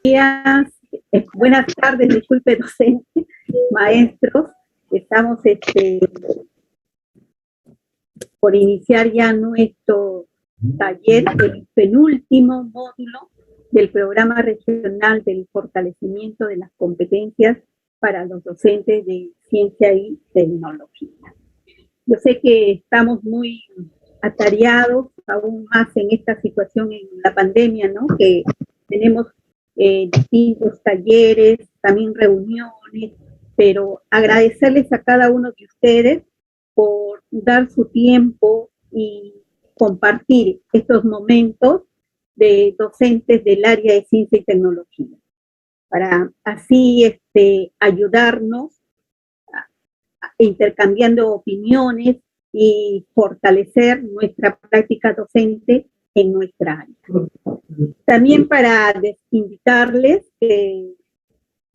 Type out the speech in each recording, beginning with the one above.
días, buenas tardes, disculpe docente, maestros. Estamos por iniciar ya nuestro taller, el penúltimo módulo del programa regional del fortalecimiento de las competencias para los docentes de ciencia y tecnología. Yo sé que estamos muy atareados, aún más en esta situación en la pandemia, ¿no? Que tenemos distintos talleres, también reuniones, pero agradecerles a cada uno de ustedes por dar su tiempo y compartir estos momentos de docentes del área de ciencia y tecnología, para así ayudarnos intercambiando opiniones y fortalecer nuestra práctica docente en nuestra área. También para invitarles que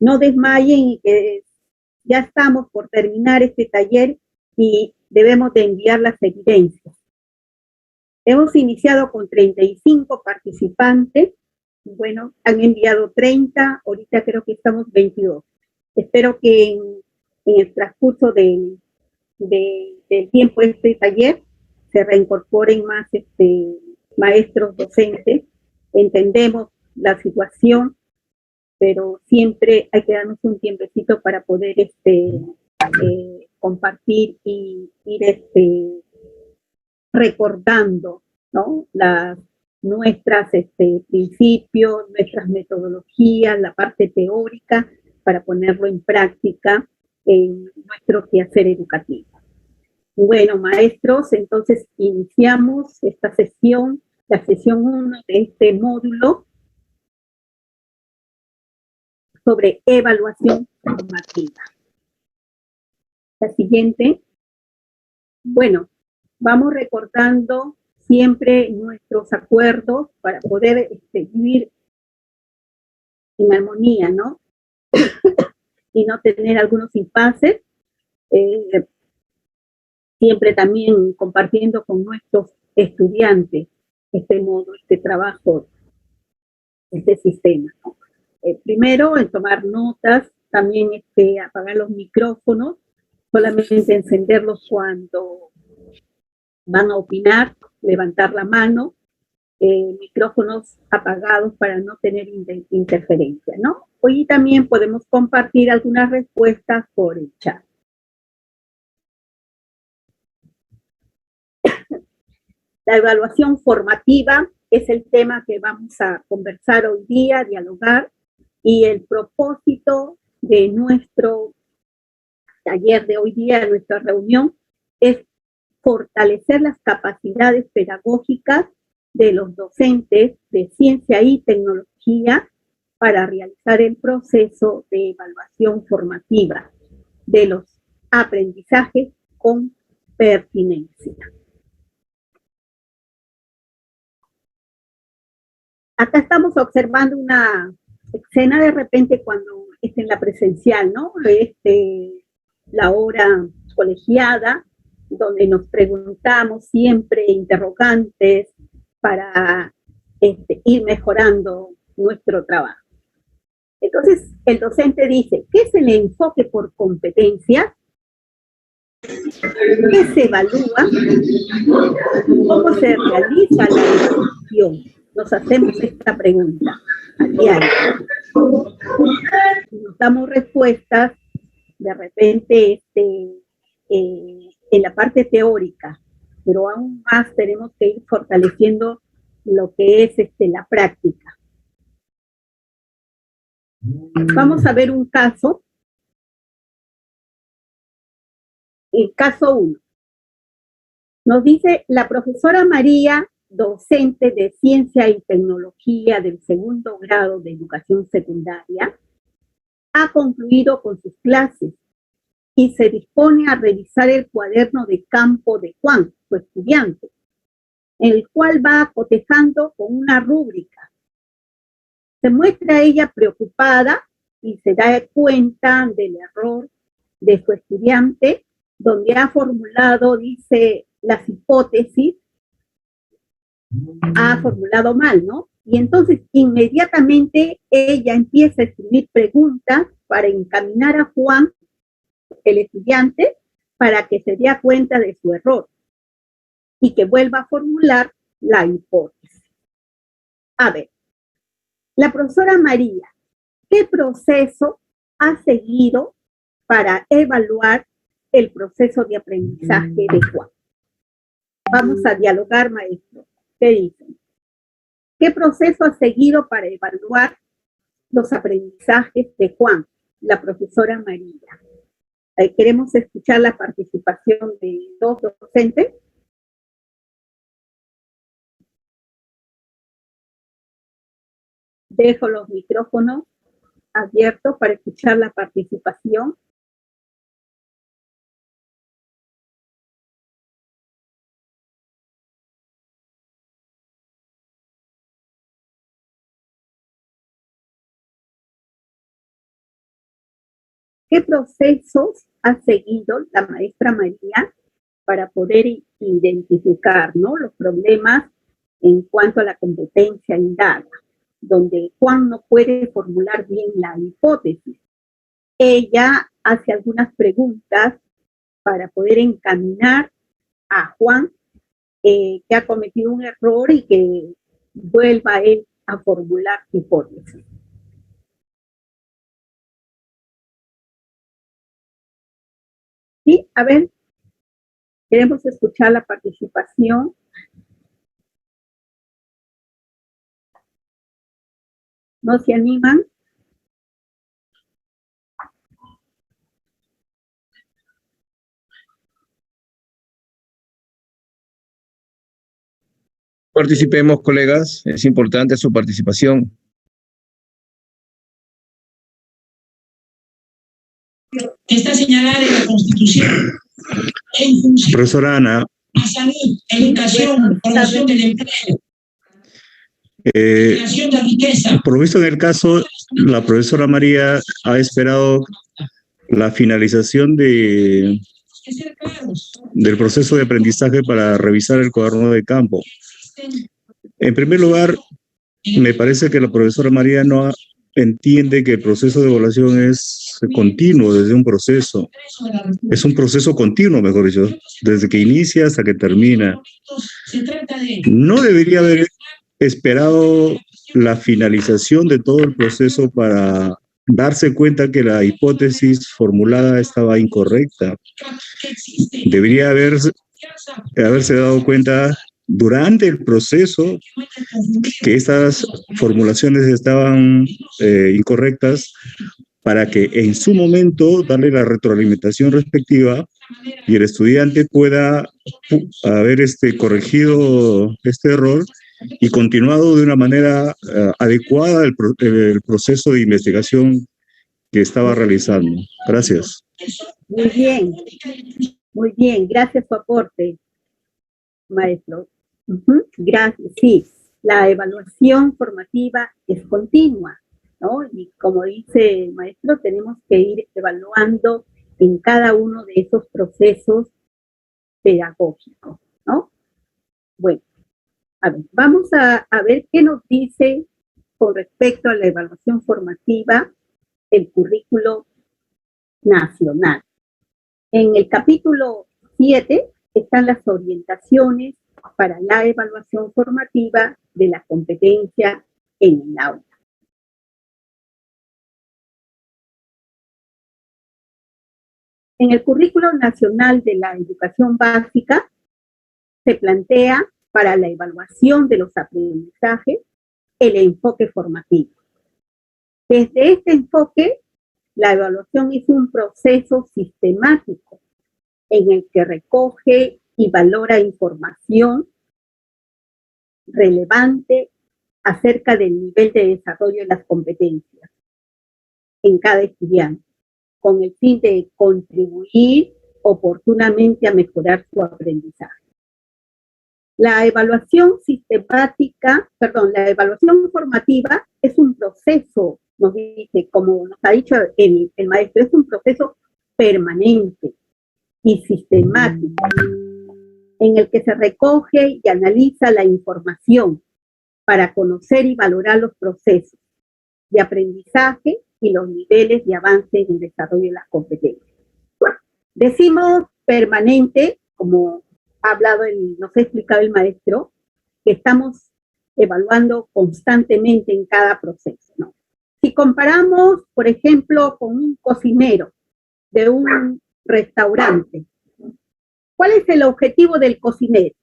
no desmayen y que ya estamos por terminar este taller y debemos de enviar las evidencias. Hemos iniciado con 35 participantes, bueno, han enviado 30, ahorita creo que estamos 22. Espero que en el transcurso del tiempo de este taller se reincorporen más maestros docentes. Entendemos la situación, pero siempre hay que darnos un tiempecito para poder compartir y ir recordando, ¿no? Nuestros principios, nuestras metodologías, la parte teórica, para ponerlo en práctica en nuestro quehacer educativo. Bueno, maestros, entonces iniciamos esta sesión, la sesión 1 de este módulo sobre evaluación formativa. La siguiente. Bueno, vamos recordando siempre nuestros acuerdos para poder vivir en armonía, ¿no? Y no tener algunos impases. Siempre también compartiendo con nuestros estudiantes este trabajo, este sistema, ¿no? Primero, en tomar notas, también apagar los micrófonos, solamente encenderlos cuando van a opinar, levantar la mano, micrófonos apagados para no tener interferencia, ¿no? Hoy también podemos compartir algunas respuestas por el chat. La evaluación formativa es el tema que vamos a conversar hoy día, dialogar, y el propósito de nuestro taller de hoy día, de nuestra reunión, es fortalecer las capacidades pedagógicas de los docentes de ciencia y tecnología para realizar el proceso de evaluación formativa de los aprendizajes con pertinencia. Acá estamos observando una escena de repente cuando es en la presencial, ¿no? La hora colegiada, donde nos preguntamos siempre interrogantes para ir mejorando nuestro trabajo. Entonces, el docente dice, ¿qué es el enfoque por competencia? ¿Qué se evalúa? ¿Cómo se realiza la evaluación? Nos hacemos esta pregunta a diario. Nos damos respuestas de repente en la parte teórica, pero aún más tenemos que ir fortaleciendo lo que es la práctica. Vamos a ver un caso. El caso 1. Nos dice la profesora María, docente de Ciencia y Tecnología del segundo grado de Educación Secundaria, ha concluido con sus clases y se dispone a revisar el cuaderno de campo de Juan, su estudiante, en el cual va cotejando con una rúbrica. Se muestra ella preocupada y se da cuenta del error de su estudiante, donde ha formulado, dice, las hipótesis, ha formulado mal, ¿no? Y entonces inmediatamente ella empieza a escribir preguntas para encaminar a Juan, el estudiante, para que se dé cuenta de su error y que vuelva a formular la hipótesis. A ver, la profesora María, ¿qué proceso ha seguido para evaluar el proceso de aprendizaje de Juan? Vamos a dialogar, maestro. ¿Qué dicen? ¿Qué proceso ha seguido para evaluar los aprendizajes de Juan, la profesora María? Queremos escuchar la participación de dos docentes. Dejo los micrófonos abiertos para escuchar la participación. ¿Qué procesos ha seguido la maestra María para poder identificar, ¿no?, los problemas en cuanto a la competencia indaga, donde Juan no puede formular bien la hipótesis? Ella hace algunas preguntas para poder encaminar a Juan, que ha cometido un error y que vuelva él a formular hipótesis. Sí, a ver, queremos escuchar la participación. ¿No se animan? Participemos, colegas, es importante su participación. Que está señalada en la Constitución en función Profesora Ana, a salud, educación, promoción del empleo, creación de riqueza. por lo visto en el caso, la profesora María ha esperado la finalización del proceso de aprendizaje para revisar el cuaderno de campo. En primer lugar, me parece que la profesora María no entiende que el proceso de evaluación es continuo, desde un proceso. Es un proceso continuo, mejor dicho, desde que inicia hasta que termina. No debería haber esperado la finalización de todo el proceso para darse cuenta que la hipótesis formulada estaba incorrecta. Debería haberse dado cuenta durante el proceso que estas formulaciones estaban incorrectas, para que en su momento darle la retroalimentación respectiva y el estudiante pueda haber corregido este error y continuado de una manera adecuada el proceso de investigación que estaba realizando. Gracias. Muy bien, gracias por su aporte, maestro. Gracias, sí, la evaluación formativa es continua, ¿no? Y como dice el maestro, tenemos que ir evaluando en cada uno de esos procesos pedagógicos, ¿no? Bueno, a ver, vamos a ver qué nos dice con respecto a la evaluación formativa el currículo nacional. En el capítulo 7 están las orientaciones para la evaluación formativa de la competencia en el aula. En el currículo nacional de la educación básica se plantea para la evaluación de los aprendizajes el enfoque formativo. Desde este enfoque, la evaluación es un proceso sistemático en el que recoge y valora información relevante acerca del nivel de desarrollo de las competencias en cada estudiante, con el fin de contribuir oportunamente a mejorar su aprendizaje. La evaluación formativa es un proceso, nos dice, como nos ha dicho el maestro, es un proceso permanente y sistemático en el que se recoge y analiza la información para conocer y valorar los procesos de aprendizaje y los niveles de avance en el desarrollo de las competencias. Decimos permanente, como ha hablado, nos ha explicado el maestro, que estamos evaluando constantemente en cada proceso, ¿no? Si comparamos, por ejemplo, con un cocinero de un restaurante, ¿cuál es el objetivo del cocinero?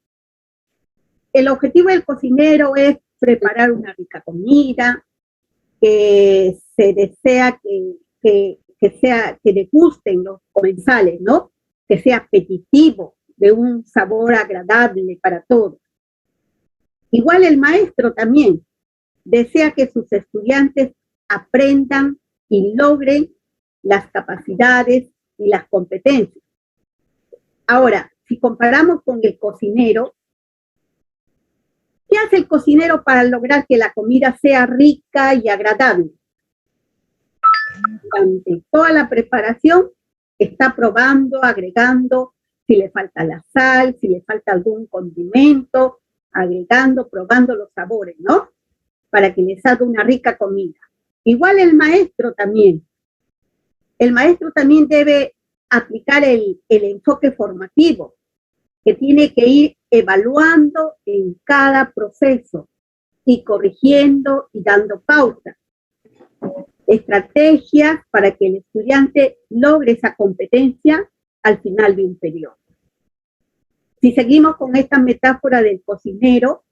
El objetivo del cocinero es preparar una rica comida, que se desea que le gusten los comensales, ¿no? Que sea apetitivo, de un sabor agradable para todos. Igual el maestro también desea que sus estudiantes aprendan y logren las capacidades y las competencias. Ahora, si comparamos con el cocinero, ¿qué hace el cocinero para lograr que la comida sea rica y agradable? Durante toda la preparación está probando, agregando, si le falta la sal, si le falta algún condimento, agregando, probando los sabores, ¿no? Para que les haga una rica comida. Igual el maestro también. El maestro también debe aplicar el enfoque formativo, que tiene que ir evaluando en cada proceso y corrigiendo y dando pautas. Estrategias para que el estudiante logre esa competencia al final de un periodo. Si seguimos con esta metáfora del cocinero,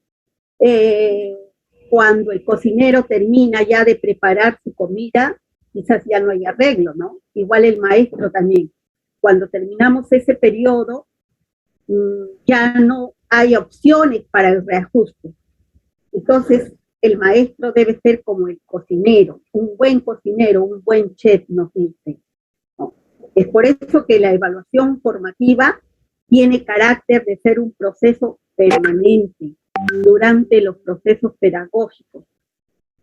cuando el cocinero termina ya de preparar su comida, quizás ya no hay arreglo, ¿no? Igual el maestro también. Cuando terminamos ese periodo, ya no hay opciones para el reajuste. Entonces, el maestro debe ser como el cocinero, un buen chef, nos dice, ¿no? Es por eso que la evaluación formativa tiene carácter de ser un proceso permanente durante los procesos pedagógicos,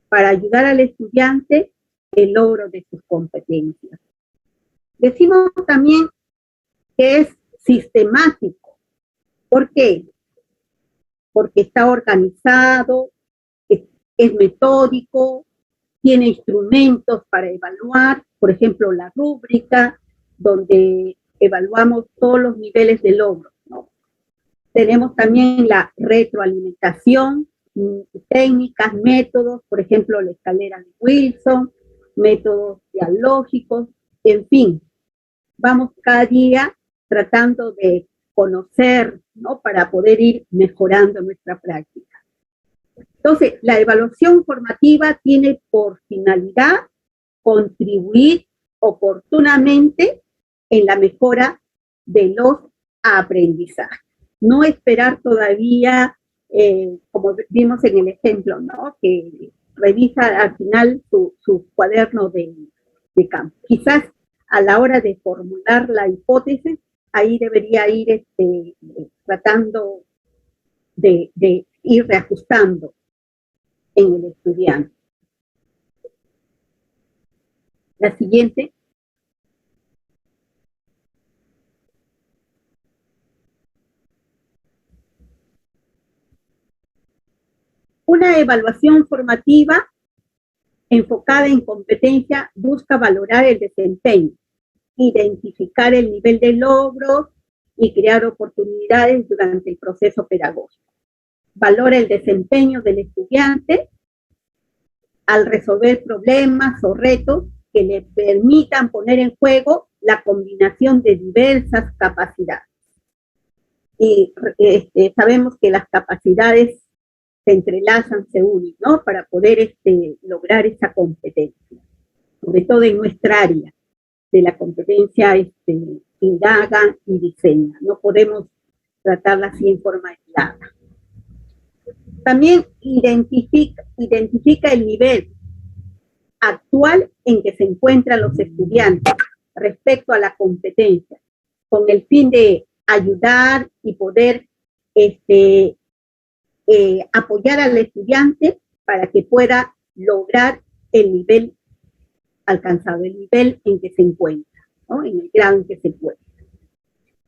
para ayudar al estudiante el logro de sus competencias. Decimos también que es sistemático. ¿Por qué? Porque está organizado, es metódico, tiene instrumentos para evaluar, por ejemplo, la rúbrica, donde evaluamos todos los niveles de logro, ¿no? Tenemos también la retroalimentación, técnicas, métodos, por ejemplo, la escalera de Wilson, métodos dialógicos, en fin, vamos cada día tratando de conocer, ¿no? Para poder ir mejorando nuestra práctica. Entonces, la evaluación formativa tiene por finalidad contribuir oportunamente en la mejora de los aprendizajes. No esperar todavía, como vimos en el ejemplo, ¿no? Que revisa al final su cuaderno de campo. Quizás a la hora de formular la hipótesis, ahí debería ir tratando de ir reajustando en el estudiante. La siguiente. Una evaluación formativa enfocada en competencia busca valorar el desempeño, identificar el nivel de logro y crear oportunidades durante el proceso pedagógico. Valora el desempeño del estudiante al resolver problemas o retos que le permitan poner en juego la combinación de diversas capacidades. Y sabemos que las capacidades se entrelazan, se unen, ¿no? Para poder lograr esa competencia, sobre todo en nuestra área de la competencia indaga y diseña. No podemos tratarla así en forma aislada. También identifica el nivel actual en que se encuentran los estudiantes respecto a la competencia, con el fin de ayudar y poder apoyar al estudiante para que pueda lograr el nivel alcanzado, el nivel en que se encuentra, ¿no? En el grado en que se encuentra.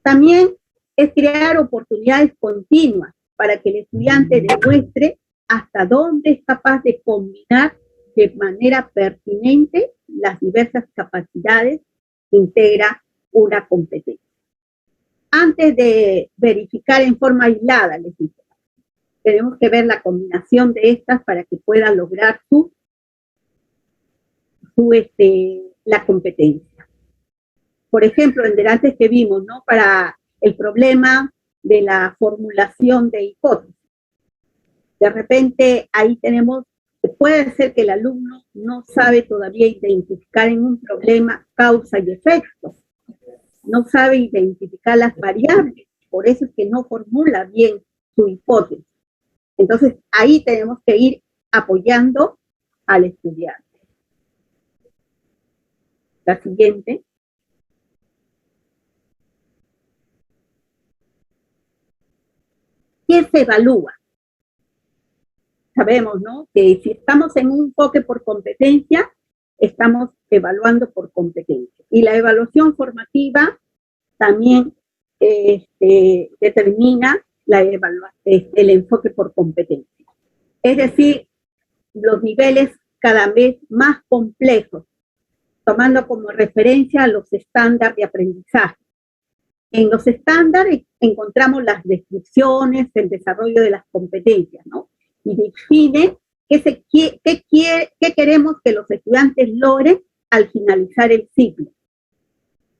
También es crear oportunidades continuas para que el estudiante demuestre hasta dónde es capaz de combinar de manera pertinente las diversas capacidades que integra una competencia. Antes de verificar en forma aislada, les digo, tenemos que ver la combinación de estas para que pueda lograr la competencia. Por ejemplo, en delante que vimos, ¿no? Para el problema de la formulación de hipótesis. De repente ahí tenemos, puede ser que el alumno no sabe todavía identificar en un problema causa y efecto, no sabe identificar las variables, por eso es que no formula bien su hipótesis. Entonces ahí tenemos que ir apoyando al estudiante. La siguiente. ¿Qué se evalúa? Sabemos, ¿no? Que si estamos en un enfoque por competencia, estamos evaluando por competencia. Y la evaluación formativa también determina el enfoque por competencia. Es decir, los niveles cada vez más complejos, tomando como referencia los estándares de aprendizaje. En los estándares encontramos las descripciones, el desarrollo de las competencias, ¿no? Y define qué queremos que los estudiantes logren al finalizar el ciclo.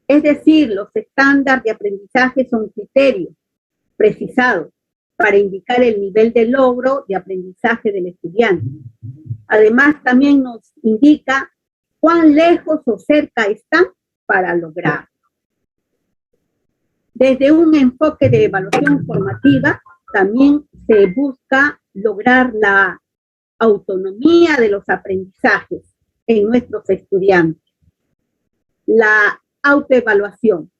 Es decir, los estándares de aprendizaje son criterios precisados para indicar el nivel de logro de aprendizaje del estudiante. Además, también nos indica cuán lejos o cerca están para lograrlo. Desde un enfoque de evaluación formativa, también se busca lograr la autonomía de los aprendizajes en nuestros estudiantes. La autoevaluación.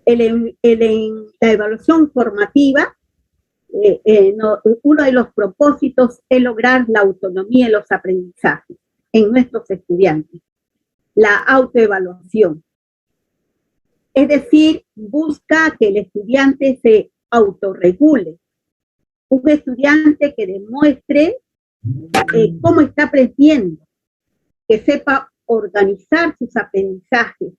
La evaluación formativa, uno de los propósitos es lograr la autonomía de los aprendizajes en nuestros estudiantes. La autoevaluación. Es decir, busca que el estudiante se autorregule. Un estudiante que demuestre cómo está aprendiendo, que sepa organizar sus aprendizajes,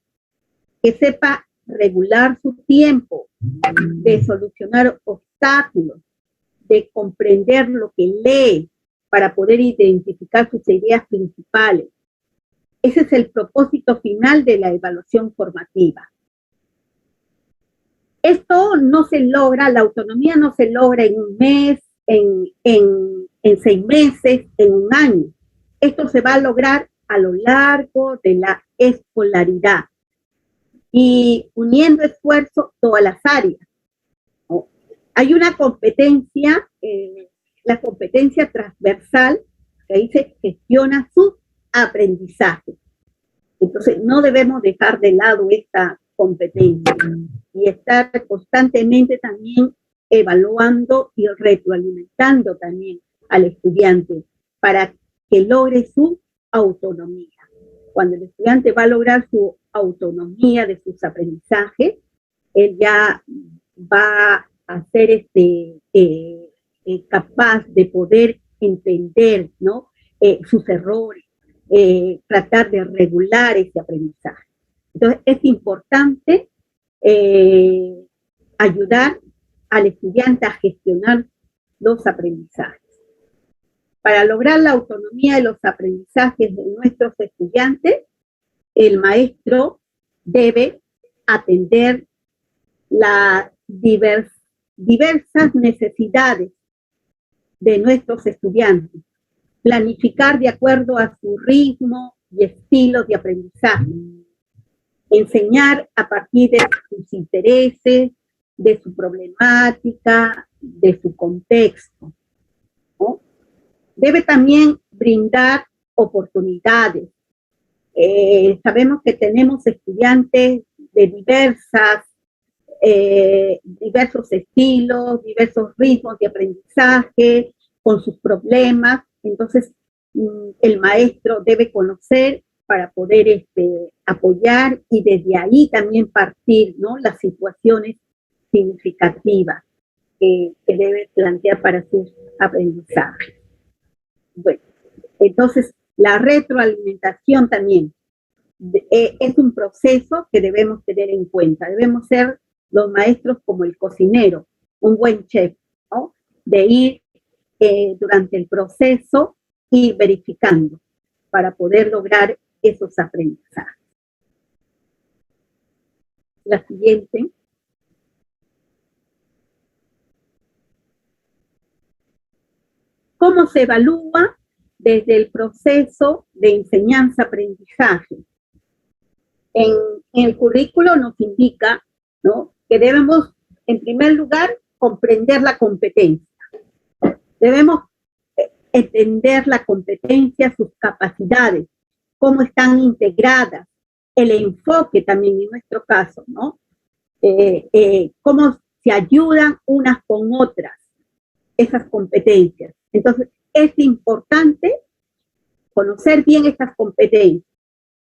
que sepa regular su tiempo, de solucionar obstáculos, de comprender lo que lee para poder identificar sus ideas principales. Ese es el propósito final de la evaluación formativa. Esto no se logra, la autonomía no se logra en un mes, en 6 meses, en un año. Esto se va a lograr a lo largo de la escolaridad y uniendo esfuerzos todas las áreas, ¿no? Hay una competencia, la competencia transversal, que ahí se gestiona sus aprendizajes. Entonces, no debemos dejar de lado esta competencia y estar constantemente también evaluando y retroalimentando también al estudiante para que logre su autonomía. Cuando el estudiante va a lograr su autonomía de sus aprendizajes, él ya va a ser capaz de poder entender, ¿no? Sus errores, tratar de regular ese aprendizaje. Entonces, es importante ayudar al estudiante a gestionar los aprendizajes. Para lograr la autonomía de los aprendizajes de nuestros estudiantes, el maestro debe atender las diversas necesidades de nuestros estudiantes, planificar de acuerdo a su ritmo y estilo de aprendizaje, enseñar a partir de sus intereses, de su problemática, de su contexto, ¿no? Debe también brindar oportunidades. Sabemos que tenemos estudiantes de diversos estilos, diversos ritmos de aprendizaje, con sus problemas. Entonces, el maestro debe conocer para poder apoyar y desde ahí también partir, ¿no? Las situaciones significativas. que debe plantear para sus aprendizajes. Bueno, entonces la retroalimentación también es un proceso que debemos tener en cuenta. Debemos ser los maestros como el cocinero, un buen chef, ¿no? De ir durante el proceso y verificando para poder lograr esos aprendizajes. La siguiente. ¿Cómo se evalúa desde el proceso de enseñanza-aprendizaje? En el currículo nos indica, ¿no?, que debemos, en primer lugar, comprender la competencia. Debemos entender la competencia, sus capacidades, cómo están integradas, el enfoque también en nuestro caso, ¿no? Cómo se ayudan unas con otras, esas competencias. Entonces, es importante conocer bien estas competencias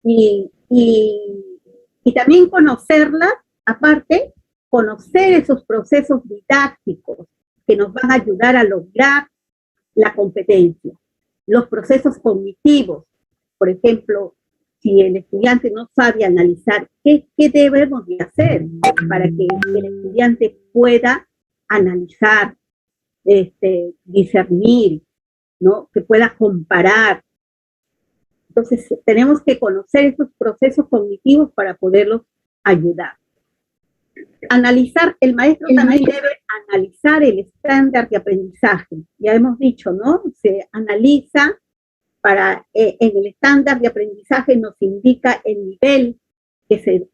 y también conocerlas, aparte, conocer esos procesos didácticos que nos van a ayudar a lograr la competencia. Los procesos cognitivos, por ejemplo, si el estudiante no sabe analizar, ¿qué debemos de hacer para que el estudiante pueda analizar, discernir, ¿no?, que pueda comparar? Entonces, tenemos que conocer esos procesos cognitivos para poderlos ayudar. Analizar, el maestro también debe analizar el estándar de aprendizaje. Ya hemos dicho, ¿no? Se analiza para, en el estándar de aprendizaje nos indica el nivel que se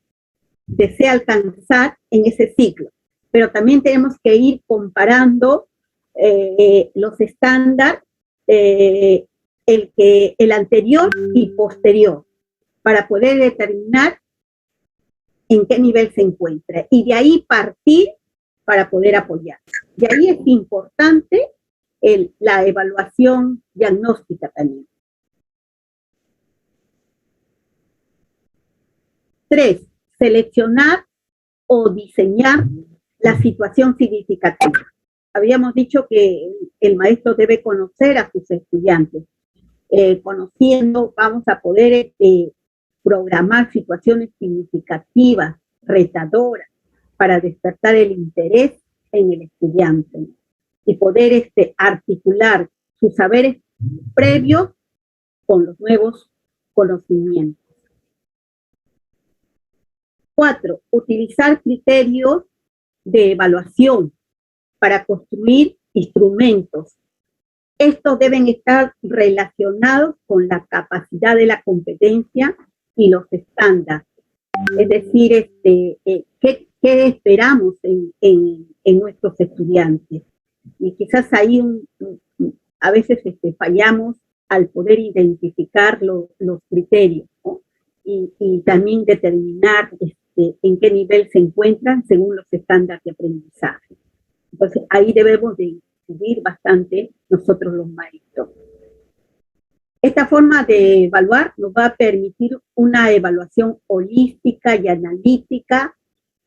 desea alcanzar en ese ciclo. Pero también tenemos que ir comparando los estándares, el anterior y posterior, para poder determinar en qué nivel se encuentra, y de ahí partir para poder apoyar. De ahí es importante la evaluación diagnóstica también. 3. Seleccionar o diseñar la situación significativa. Habíamos dicho que el maestro debe conocer a sus estudiantes. Conociendo, vamos a poder programar situaciones significativas, retadoras, para despertar el interés en el estudiante y poder articular sus saberes previos con los nuevos conocimientos. 4. Utilizar criterios de evaluación para construir instrumentos. Estos deben estar relacionados con la capacidad de la competencia y los estándares. Es decir, ¿qué esperamos en nuestros estudiantes? Y quizás ahí a veces fallamos al poder identificar los criterios, ¿no? Y también determinar en qué nivel se encuentran según los estándares de aprendizaje. Entonces, ahí debemos de incidir bastante nosotros los maestros. Esta forma de evaluar nos va a permitir una evaluación holística y analítica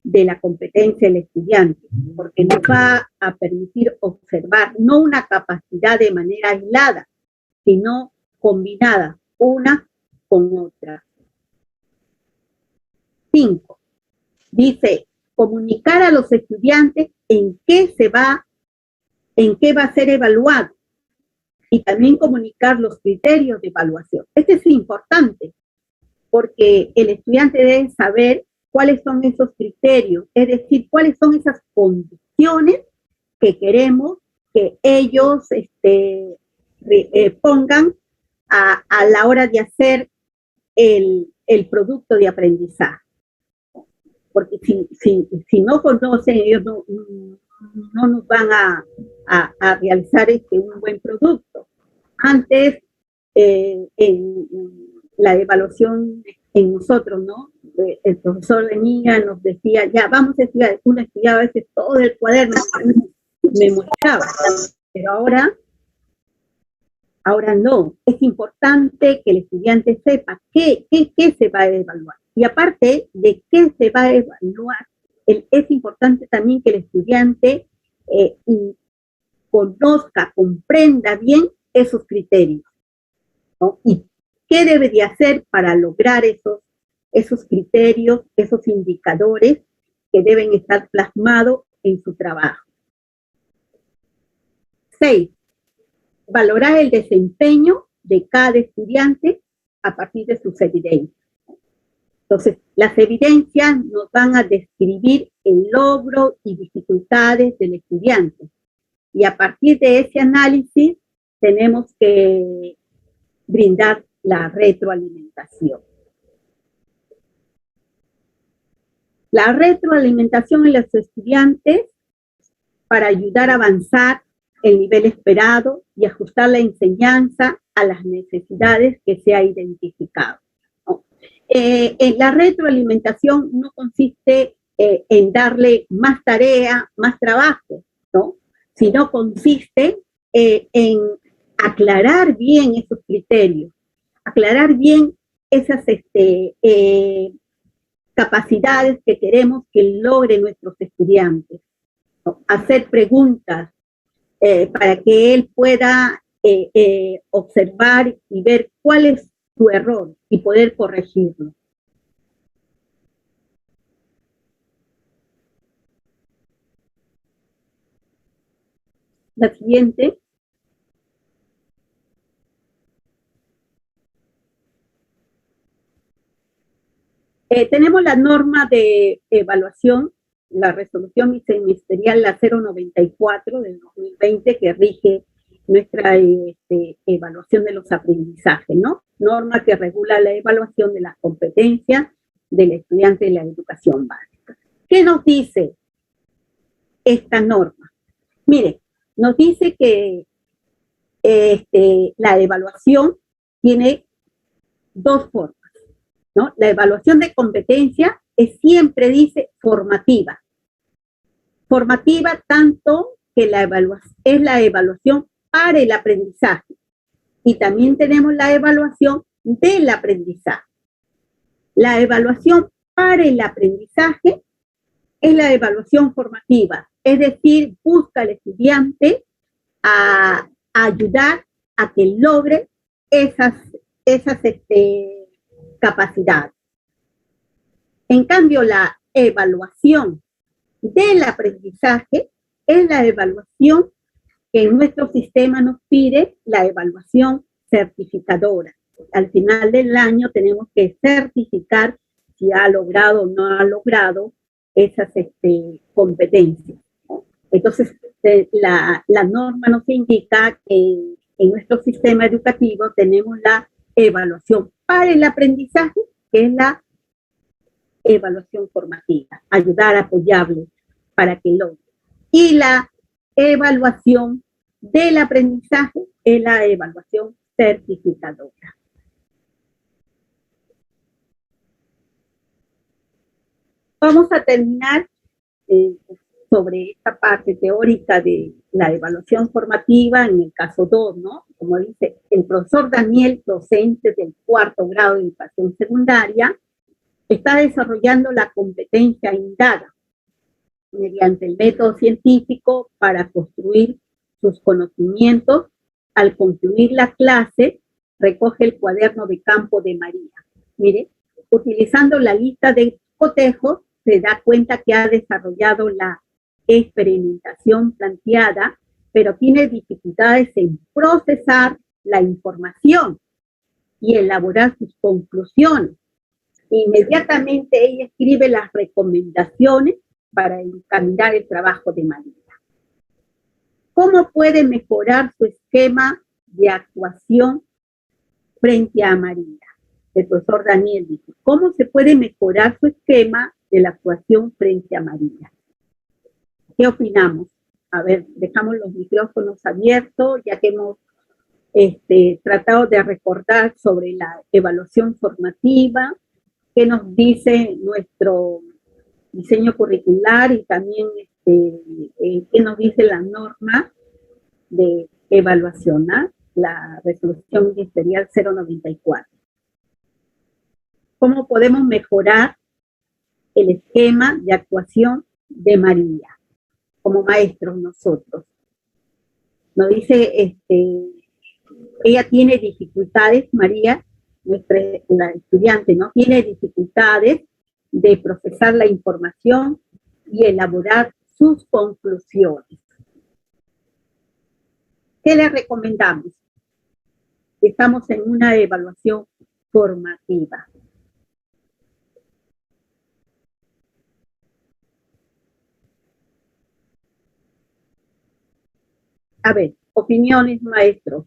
de la competencia del estudiante, porque nos va a permitir observar no una capacidad de manera aislada, sino combinada una con otra. 5. Dice, comunicar a los estudiantes en qué va a ser evaluado, y también comunicar los criterios de evaluación. Esto es importante, porque el estudiante debe saber cuáles son esos criterios, es decir, cuáles son esas condiciones que queremos que ellos pongan a la hora de hacer el producto de aprendizaje. Porque si no conocen, ellos no nos van a realizar un buen producto. Antes, en la evaluación en nosotros, ¿no? El profesor venía, nos decía, ya, vamos a estudiar. Uno estudiaba a veces todo el cuaderno, memorizaba. Pero ahora no. Es importante que el estudiante sepa qué se va a evaluar. Y aparte de qué se va a evaluar, es importante también que el estudiante y conozca, comprenda bien esos criterios, ¿no? Y qué debe de hacer para lograr esos criterios, esos indicadores que deben estar plasmados en su trabajo. 6. Valorar el desempeño de cada estudiante a partir de sus evidencias. Entonces, las evidencias nos van a describir el logro y dificultades del estudiante. Y a partir de ese análisis tenemos que brindar la retroalimentación. La retroalimentación en los estudiantes para ayudar a avanzar el nivel esperado y ajustar la enseñanza a las necesidades que se ha identificado, ¿no? La retroalimentación no consiste en darle más tarea, más trabajo, ¿no? Sino consiste en aclarar bien esos criterios, aclarar bien esas capacidades que queremos que logren nuestros estudiantes, ¿no? Hacer preguntas para que él pueda observar y ver cuál es su error y poder corregirlo. La siguiente. Tenemos la norma de evaluación, la resolución ministerial, la 094 del 2020, que rige nuestra evaluación de los aprendizajes, ¿no? Norma que regula la evaluación de las competencias del estudiante de la educación básica. ¿Qué nos dice esta norma? Mire, nos dice que la evaluación tiene dos formas, ¿no? La evaluación de competencia siempre dice formativa. Formativa tanto que es la evaluación para el aprendizaje. Y también tenemos la evaluación del aprendizaje. La evaluación para el aprendizaje es la evaluación formativa, es decir, busca al estudiante a ayudar a que logre esas capacidades. En cambio, la evaluación del aprendizaje es la evaluación que en nuestro sistema nos pide, la evaluación certificadora. Al final del año tenemos que certificar si ha logrado o no ha logrado esas competencias, ¿no? Entonces, la norma nos indica que en nuestro sistema educativo tenemos la evaluación para el aprendizaje, que es la evaluación formativa, ayudar, apoyarle para que logre. Y la evaluación del aprendizaje es la evaluación certificadora. Vamos a terminar sobre esta parte teórica de la evaluación formativa en el caso 2, ¿no? Como dice el profesor Daniel, docente del 4º grado de educación secundaria, está desarrollando la competencia indagada mediante el método científico para construir sus conocimientos. Al concluir la clase, recoge el cuaderno de campo de María. Mire, utilizando la lista de cotejos, se da cuenta que ha desarrollado la experimentación planteada, pero tiene dificultades en procesar la información y elaborar sus conclusiones. Inmediatamente ella escribe las recomendaciones para encaminar el trabajo de María. ¿Cómo puede mejorar su esquema de actuación frente a María? El profesor Daniel dice, ¿cómo se puede mejorar su esquema de la actuación frente a María? ¿Qué opinamos? A ver, dejamos los micrófonos abiertos, ya que hemos tratado de recordar sobre la evaluación formativa, qué nos dice nuestro diseño curricular y también qué nos dice la norma de evaluación, ¿eh? La resolución ministerial 094. ¿Cómo podemos mejorar el esquema de actuación de María? como maestros nosotros. Nos dice, ella tiene dificultades, María, la estudiante, ¿no? Tiene dificultades de procesar la información y elaborar sus conclusiones. ¿Qué le recomendamos? Estamos en una evaluación formativa. A ver, opiniones, maestros.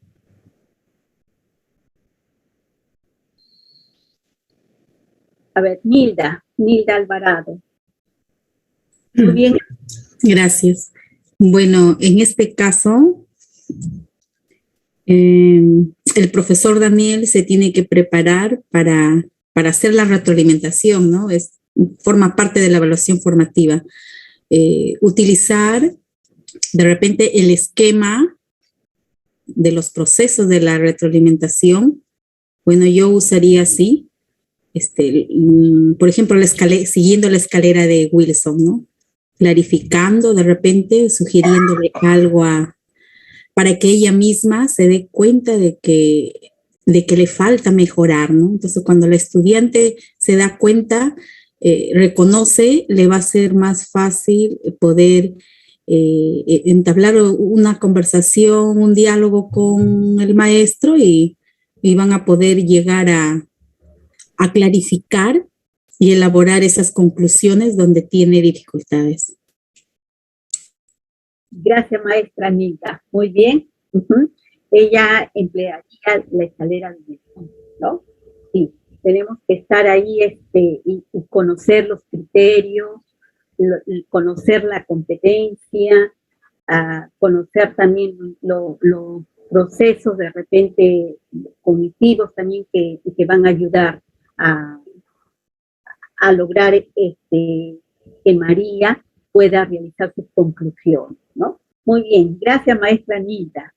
A ver, Nilda Alvarado. Muy bien. Gracias. Bueno, en este caso, el profesor Daniel se tiene que preparar para hacer la retroalimentación, ¿no? Forma parte de la evaluación formativa. Utilizar de repente el esquema de los procesos de la retroalimentación. Bueno, yo usaría así, por ejemplo, siguiendo la escalera de Wilson, ¿no? Clarificando de repente, sugiriéndole algo para que ella misma se dé cuenta de que le falta mejorar, ¿no? Entonces, cuando la estudiante se da cuenta, reconoce, le va a ser más fácil poder entablar una conversación, un diálogo con el maestro y van a poder llegar a clarificar y elaborar esas conclusiones donde tiene dificultades. Gracias, maestra Nilda. Muy bien. Ella emplearía la escalera de Wilson, ¿no? Sí, tenemos que estar ahí y conocer los criterios, conocer la competencia, conocer también los procesos de repente cognitivos también que van a ayudar a lograr que María pueda realizar sus conclusiones, ¿no? Muy bien, gracias, maestra Nilda.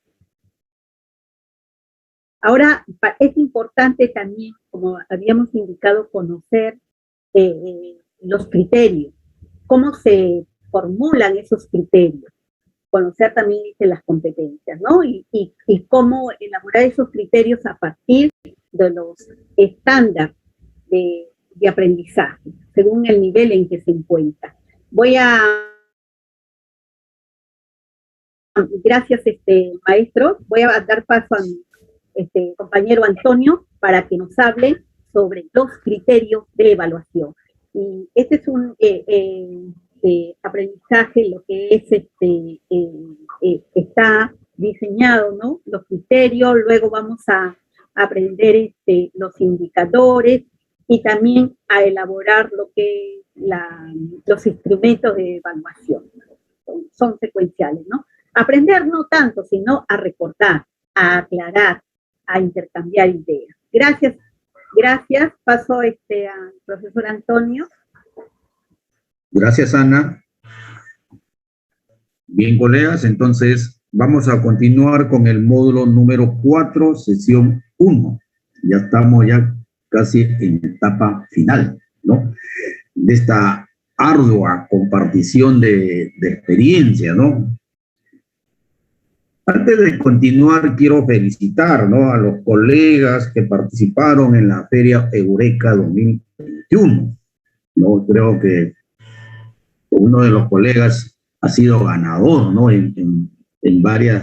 Ahora, es importante también, como habíamos indicado, conocer los criterios, cómo se formulan esos criterios, conocer también las competencias, ¿no? Y cómo elaborar esos criterios a partir de los estándares de aprendizaje, según el nivel en que se encuentra. Gracias, maestro. Voy a dar paso a mi compañero Antonio para que nos hable sobre los criterios de evaluación. Y este es un aprendizaje, lo que es está diseñado, ¿no? Los criterios, luego vamos a aprender los indicadores y también a elaborar lo que los instrumentos de evaluación. Son secuenciales, ¿no? Aprender no tanto, sino a recordar, a aclarar, a intercambiar ideas. Gracias. Paso al profesor Antonio. Gracias, Ana. Bien, colegas, entonces vamos a continuar con el módulo número 4, sesión 1. Ya estamos casi en etapa final, ¿no? De esta ardua compartición de experiencia, ¿no? Antes de continuar, quiero felicitar, ¿no?, a los colegas que participaron en la Feria Eureka 2021. ¿No? Creo que uno de los colegas ha sido ganador, ¿no?, en varios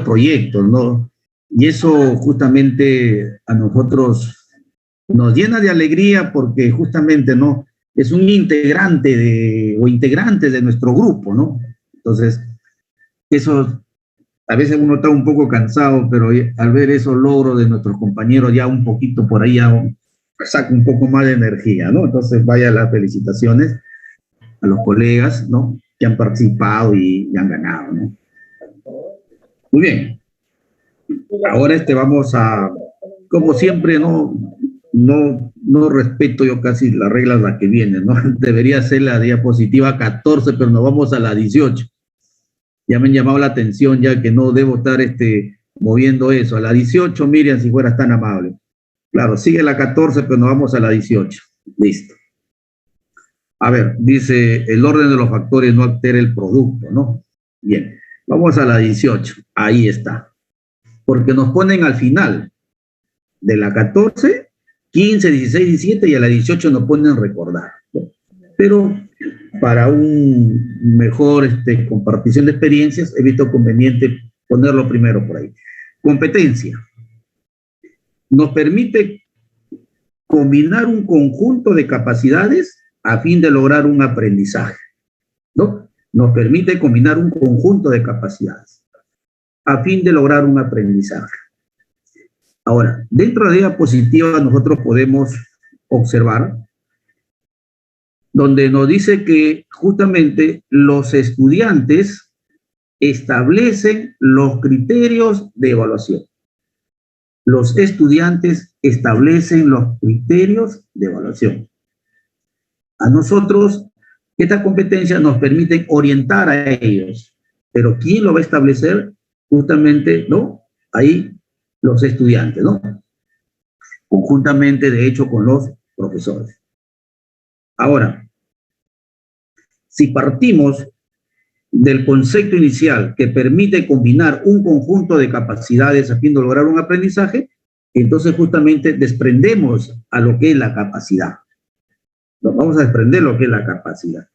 proyectos, ¿no? Y eso justamente a nosotros nos llena de alegría porque justamente, ¿no?, es un integrante de nuestro grupo, ¿no? Entonces, eso, a veces uno está un poco cansado, pero al ver esos logros de nuestros compañeros ya un poquito por ahí ya saca un poco más de energía, ¿no? Entonces, vaya las felicitaciones a los colegas, ¿no?, que han participado y han ganado, ¿no? Muy bien. Ahora vamos a, como siempre, no respeto yo casi las reglas las que vienen, ¿no? Debería ser la diapositiva 14, pero nos vamos a la 18. Ya me han llamado la atención ya que no debo estar moviendo eso. A la 18, Miriam, si fueras tan amable. Claro, sigue la 14, pero nos vamos a la 18. Listo. A ver, dice, el orden de los factores no altera el producto, ¿no? Bien, vamos a la 18. Ahí está. Porque nos ponen al final de la 14, 15, 16, 17 y a la 18 nos ponen recordar, ¿no? Pero para un mejor compartición de experiencias, he visto conveniente ponerlo primero por ahí. Competencia. Nos permite combinar un conjunto de capacidades a fin de lograr un aprendizaje, ¿no? Nos permite combinar un conjunto de capacidades a fin de lograr un aprendizaje. Ahora, dentro de la diapositiva nosotros podemos observar donde nos dice que justamente los estudiantes establecen los criterios de evaluación. Los estudiantes establecen los criterios de evaluación. A nosotros, esta competencia nos permite orientar a ellos, pero ¿quién lo va a establecer? Justamente, ¿no? Ahí los estudiantes, ¿no? Conjuntamente, de hecho, con los profesores. Ahora, si partimos del concepto inicial que permite combinar un conjunto de capacidades a fin de lograr un aprendizaje, entonces justamente desprendemos a lo que es la capacidad. Nos vamos a desprender lo que es la capacidad.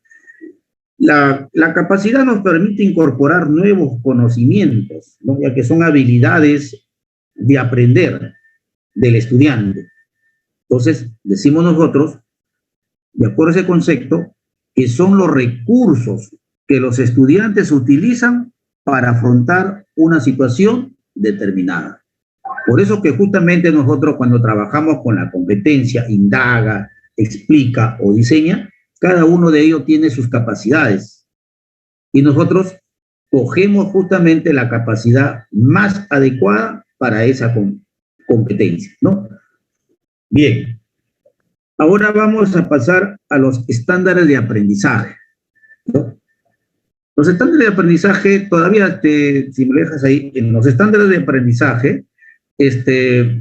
La capacidad nos permite incorporar nuevos conocimientos, ¿no? Ya que son habilidades de aprender del estudiante. Entonces, decimos nosotros, de acuerdo a ese concepto, que son los recursos que los estudiantes utilizan para afrontar una situación determinada. Por eso que justamente nosotros cuando trabajamos con la competencia, indaga, explica o diseña, cada uno de ellos tiene sus capacidades. Y nosotros cogemos justamente la capacidad más adecuada para esa competencia, ¿no? Bien. Ahora vamos a pasar a los estándares de aprendizaje, ¿no? Los estándares de aprendizaje, todavía, si me lo dejas ahí, en los estándares de aprendizaje,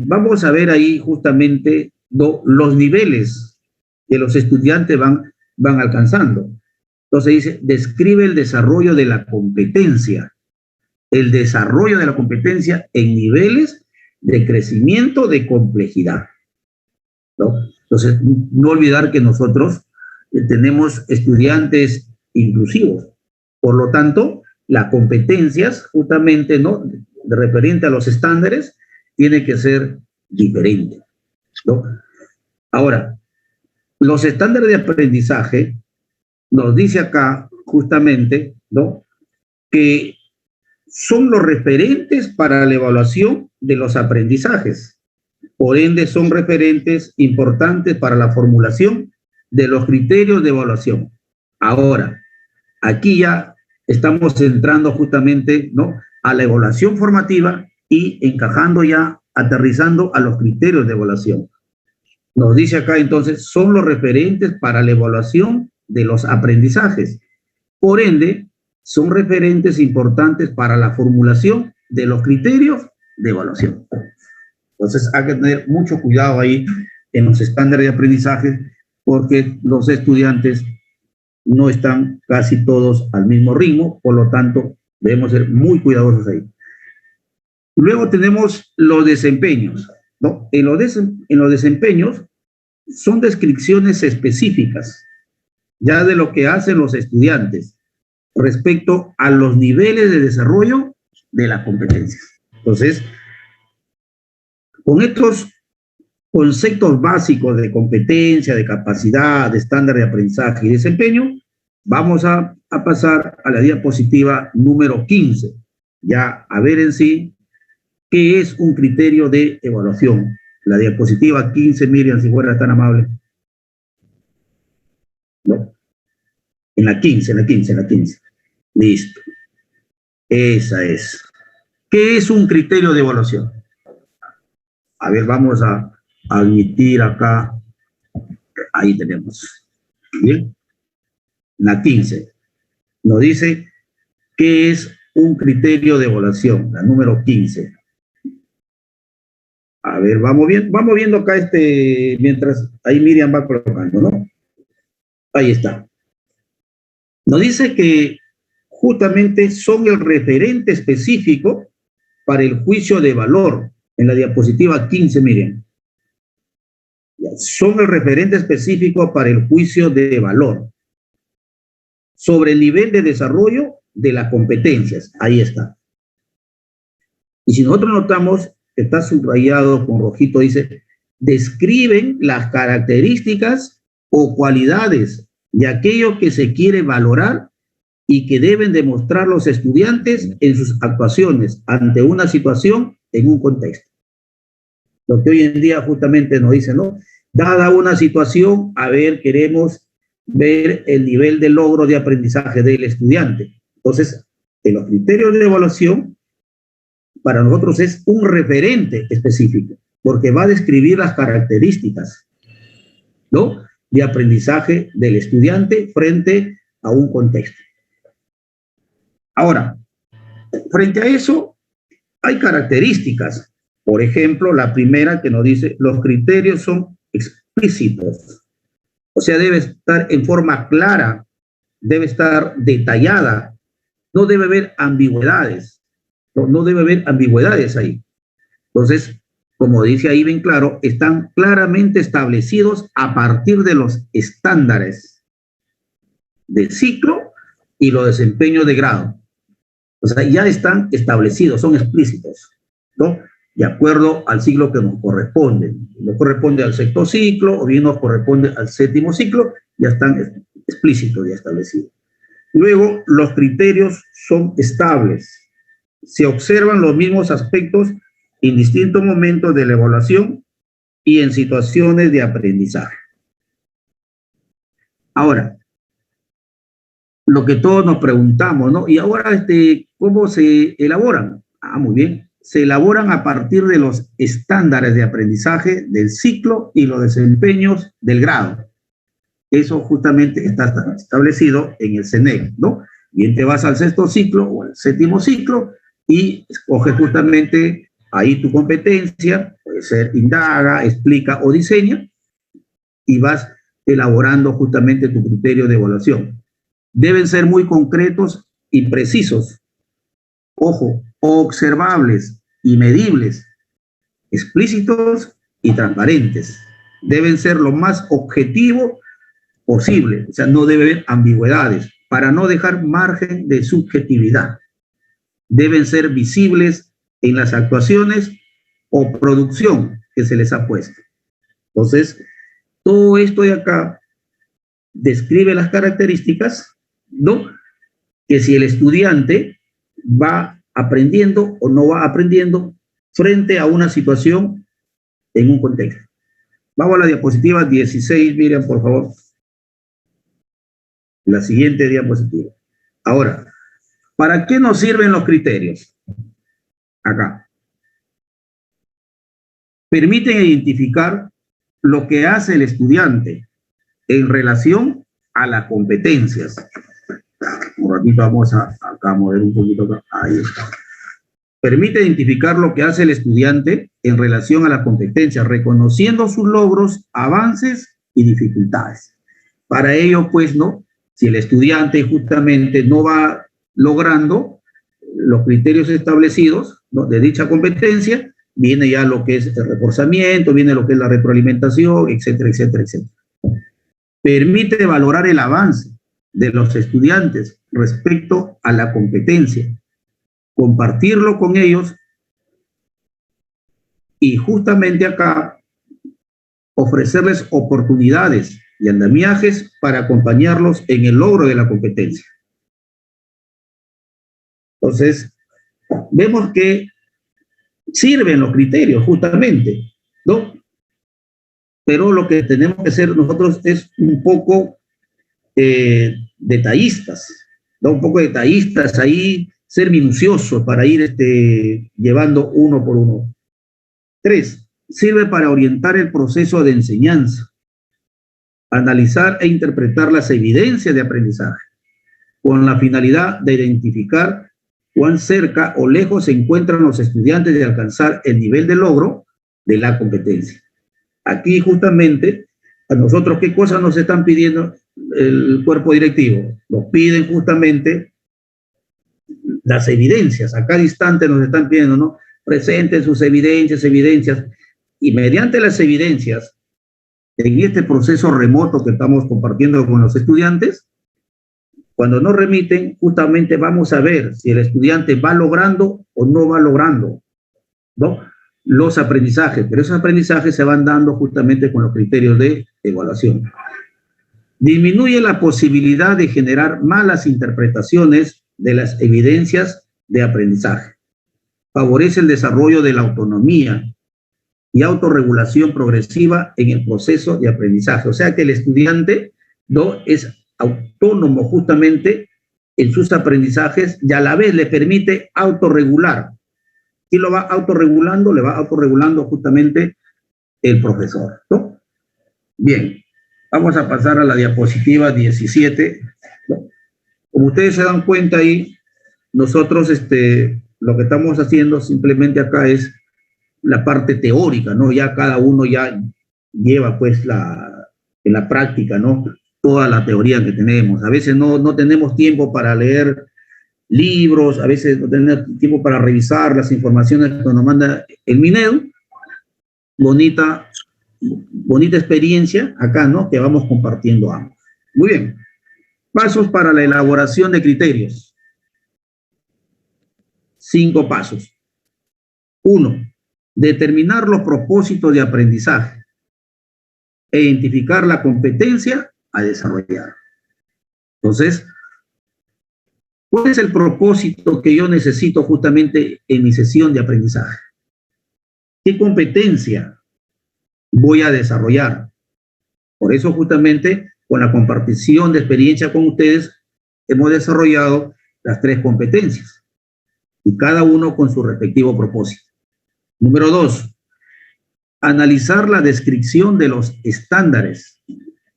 vamos a ver ahí justamente los niveles que los estudiantes van alcanzando. Entonces dice, describe el desarrollo de la competencia. El desarrollo de la competencia en niveles de crecimiento de complejidad, ¿no? Entonces, no olvidar que nosotros tenemos estudiantes inclusivos. Por lo tanto, las competencias, justamente, ¿no?, de referente a los estándares, tiene que ser diferente, ¿no? Ahora, los estándares de aprendizaje nos dice acá, justamente, ¿no?, que son los referentes para la evaluación de los aprendizajes. Por ende, son referentes importantes para la formulación de los criterios de evaluación. Ahora, aquí ya estamos entrando justamente, ¿no?, a la evaluación formativa y encajando ya, aterrizando a los criterios de evaluación. Nos dice acá entonces, son los referentes para la evaluación de los aprendizajes. Por ende, son referentes importantes para la formulación de los criterios de evaluación. Entonces hay que tener mucho cuidado ahí en los estándares de aprendizaje porque los estudiantes no están casi todos al mismo ritmo, por lo tanto debemos ser muy cuidadosos ahí. Luego tenemos los desempeños, ¿no? En los desempeños son descripciones específicas ya de lo que hacen los estudiantes respecto a los niveles de desarrollo de las competencias. Entonces, con estos conceptos básicos de competencia, de capacidad, de estándar de aprendizaje y desempeño, vamos a pasar a la diapositiva número 15. Ya a ver en sí qué es un criterio de evaluación. La diapositiva 15, Miriam, si fuera tan amable. ¿No? En la 15. Listo. Esa es. ¿Qué es un criterio de evaluación? A ver, vamos a admitir acá. Ahí tenemos. Bien. La 15. Nos dice qué es un criterio de evaluación. La número 15. A ver, vamos viendo acá mientras ahí Miriam va colocando, ¿no? Ahí está. Nos dice que justamente son el referente específico para el juicio de valor. En la diapositiva 15, miren. Son el referente específico para el juicio de valor sobre el nivel de desarrollo de las competencias. Ahí está. Y si nosotros notamos, está subrayado con rojito, dice, describen las características o cualidades de aquello que se quiere valorar y que deben demostrar los estudiantes en sus actuaciones ante una situación en un contexto. Lo que hoy en día justamente nos dicen, ¿no? Dada una situación, a ver, queremos ver el nivel de logro de aprendizaje del estudiante. Entonces, en los criterios de evaluación, para nosotros es un referente específico, porque va a describir las características, ¿no?, de aprendizaje del estudiante frente a un contexto. Ahora, frente a eso, hay características. Por ejemplo, la primera que nos dice, los criterios son explícitos. O sea, debe estar en forma clara, debe estar detallada, no debe haber ambigüedades, no debe haber ambigüedades ahí. Entonces, como dice ahí bien claro, están claramente establecidos a partir de los estándares de ciclo y los desempeños de grado. O sea, ya están establecidos, son explícitos, ¿no?, de acuerdo al ciclo que nos corresponde. Nos corresponde al sexto ciclo o bien nos corresponde al séptimo ciclo, ya están explícitos, ya establecidos. Luego, los criterios son estables. Se observan los mismos aspectos en distintos momentos de la evaluación y en situaciones de aprendizaje. Ahora, lo que todos nos preguntamos, ¿no? Y ahora, ¿cómo se elaboran? Ah, muy bien. Se elaboran a partir de los estándares de aprendizaje del ciclo y los desempeños del grado. Eso justamente está establecido en el CENEC, ¿no? Bien, te vas al sexto ciclo o al séptimo ciclo y escoges justamente ahí tu competencia, puede ser indaga, explica o diseña, y vas elaborando justamente tu criterio de evaluación. Deben ser muy concretos y precisos. Ojo, observables y medibles, explícitos y transparentes. Deben ser lo más objetivo posible, o sea, no debe haber ambigüedades, para no dejar margen de subjetividad. Deben ser visibles en las actuaciones o producción que se les ha puesto. Entonces, todo esto de acá describe las características, ¿no?, que si el estudiante va aprendiendo o no va aprendiendo frente a una situación en un contexto. Vamos a la diapositiva 16, miren, por favor. La siguiente diapositiva. Ahora, ¿para qué nos sirven los criterios? Acá. Permiten identificar lo que hace el estudiante en relación a las competencias. Un ratito vamos a mover un poquito acá. Ahí está. Permite identificar lo que hace el estudiante en relación a las competencias, reconociendo sus logros, avances y dificultades. Para ello, pues, ¿no?, si el estudiante justamente no va logrando los criterios establecidos, ¿no?, de dicha competencia, viene ya lo que es el reforzamiento, viene lo que es la retroalimentación, etcétera, etcétera, etcétera. Permite valorar el avance de los estudiantes respecto a la competencia, compartirlo con ellos y justamente acá ofrecerles oportunidades y andamiajes para acompañarlos en el logro de la competencia. Entonces, vemos que sirven los criterios justamente, ¿no? Pero lo que tenemos que hacer nosotros es un poco detallistas, ¿no? Un poco detallistas ahí, ser minuciosos para ir llevando uno por uno. 3, sirve para orientar el proceso de enseñanza, analizar e interpretar las evidencias de aprendizaje, con la finalidad de identificar cuán cerca o lejos se encuentran los estudiantes de alcanzar el nivel de logro de la competencia. Aquí justamente A nosotros, ¿qué cosas nos están pidiendo el cuerpo directivo? Nos piden justamente las evidencias. A cada instante nos están pidiendo, ¿no? Presenten sus evidencias, y mediante las evidencias, en este proceso remoto que estamos compartiendo con los estudiantes, cuando nos remiten, justamente vamos a ver si el estudiante va logrando o no va logrando, ¿no?, los aprendizajes, pero esos aprendizajes se van dando justamente con los criterios de evaluación. Disminuye la posibilidad de generar malas interpretaciones de las evidencias de aprendizaje. Favorece el desarrollo de la autonomía y autorregulación progresiva en el proceso de aprendizaje. O sea que el estudiante no es autónomo justamente en sus aprendizajes y a la vez le permite autorregular. ¿Quién lo va autorregulando? Le va autorregulando justamente el profesor, ¿no? Bien, vamos a pasar a la diapositiva 17, ¿no? Como ustedes se dan cuenta ahí, nosotros lo que estamos haciendo simplemente acá es la parte teórica, ¿no? Ya cada uno ya lleva pues en la práctica, ¿no?, toda la teoría que tenemos. A veces no tenemos tiempo para leer libros, a veces no tenemos tiempo para revisar las informaciones que nos manda el Minedu. Bonita experiencia acá, ¿no?, que vamos compartiendo ambos. Muy bien. Pasos para la elaboración de criterios. 5 pasos. 1. Determinar los propósitos de aprendizaje e identificar la competencia a desarrollar. Entonces, ¿cuál es el propósito que yo necesito justamente en mi sesión de aprendizaje? ¿Qué competencia voy a desarrollar? Por eso justamente con la compartición de experiencia con ustedes hemos desarrollado las 3 competencias y cada uno con su respectivo propósito. Número 2, analizar la descripción de los estándares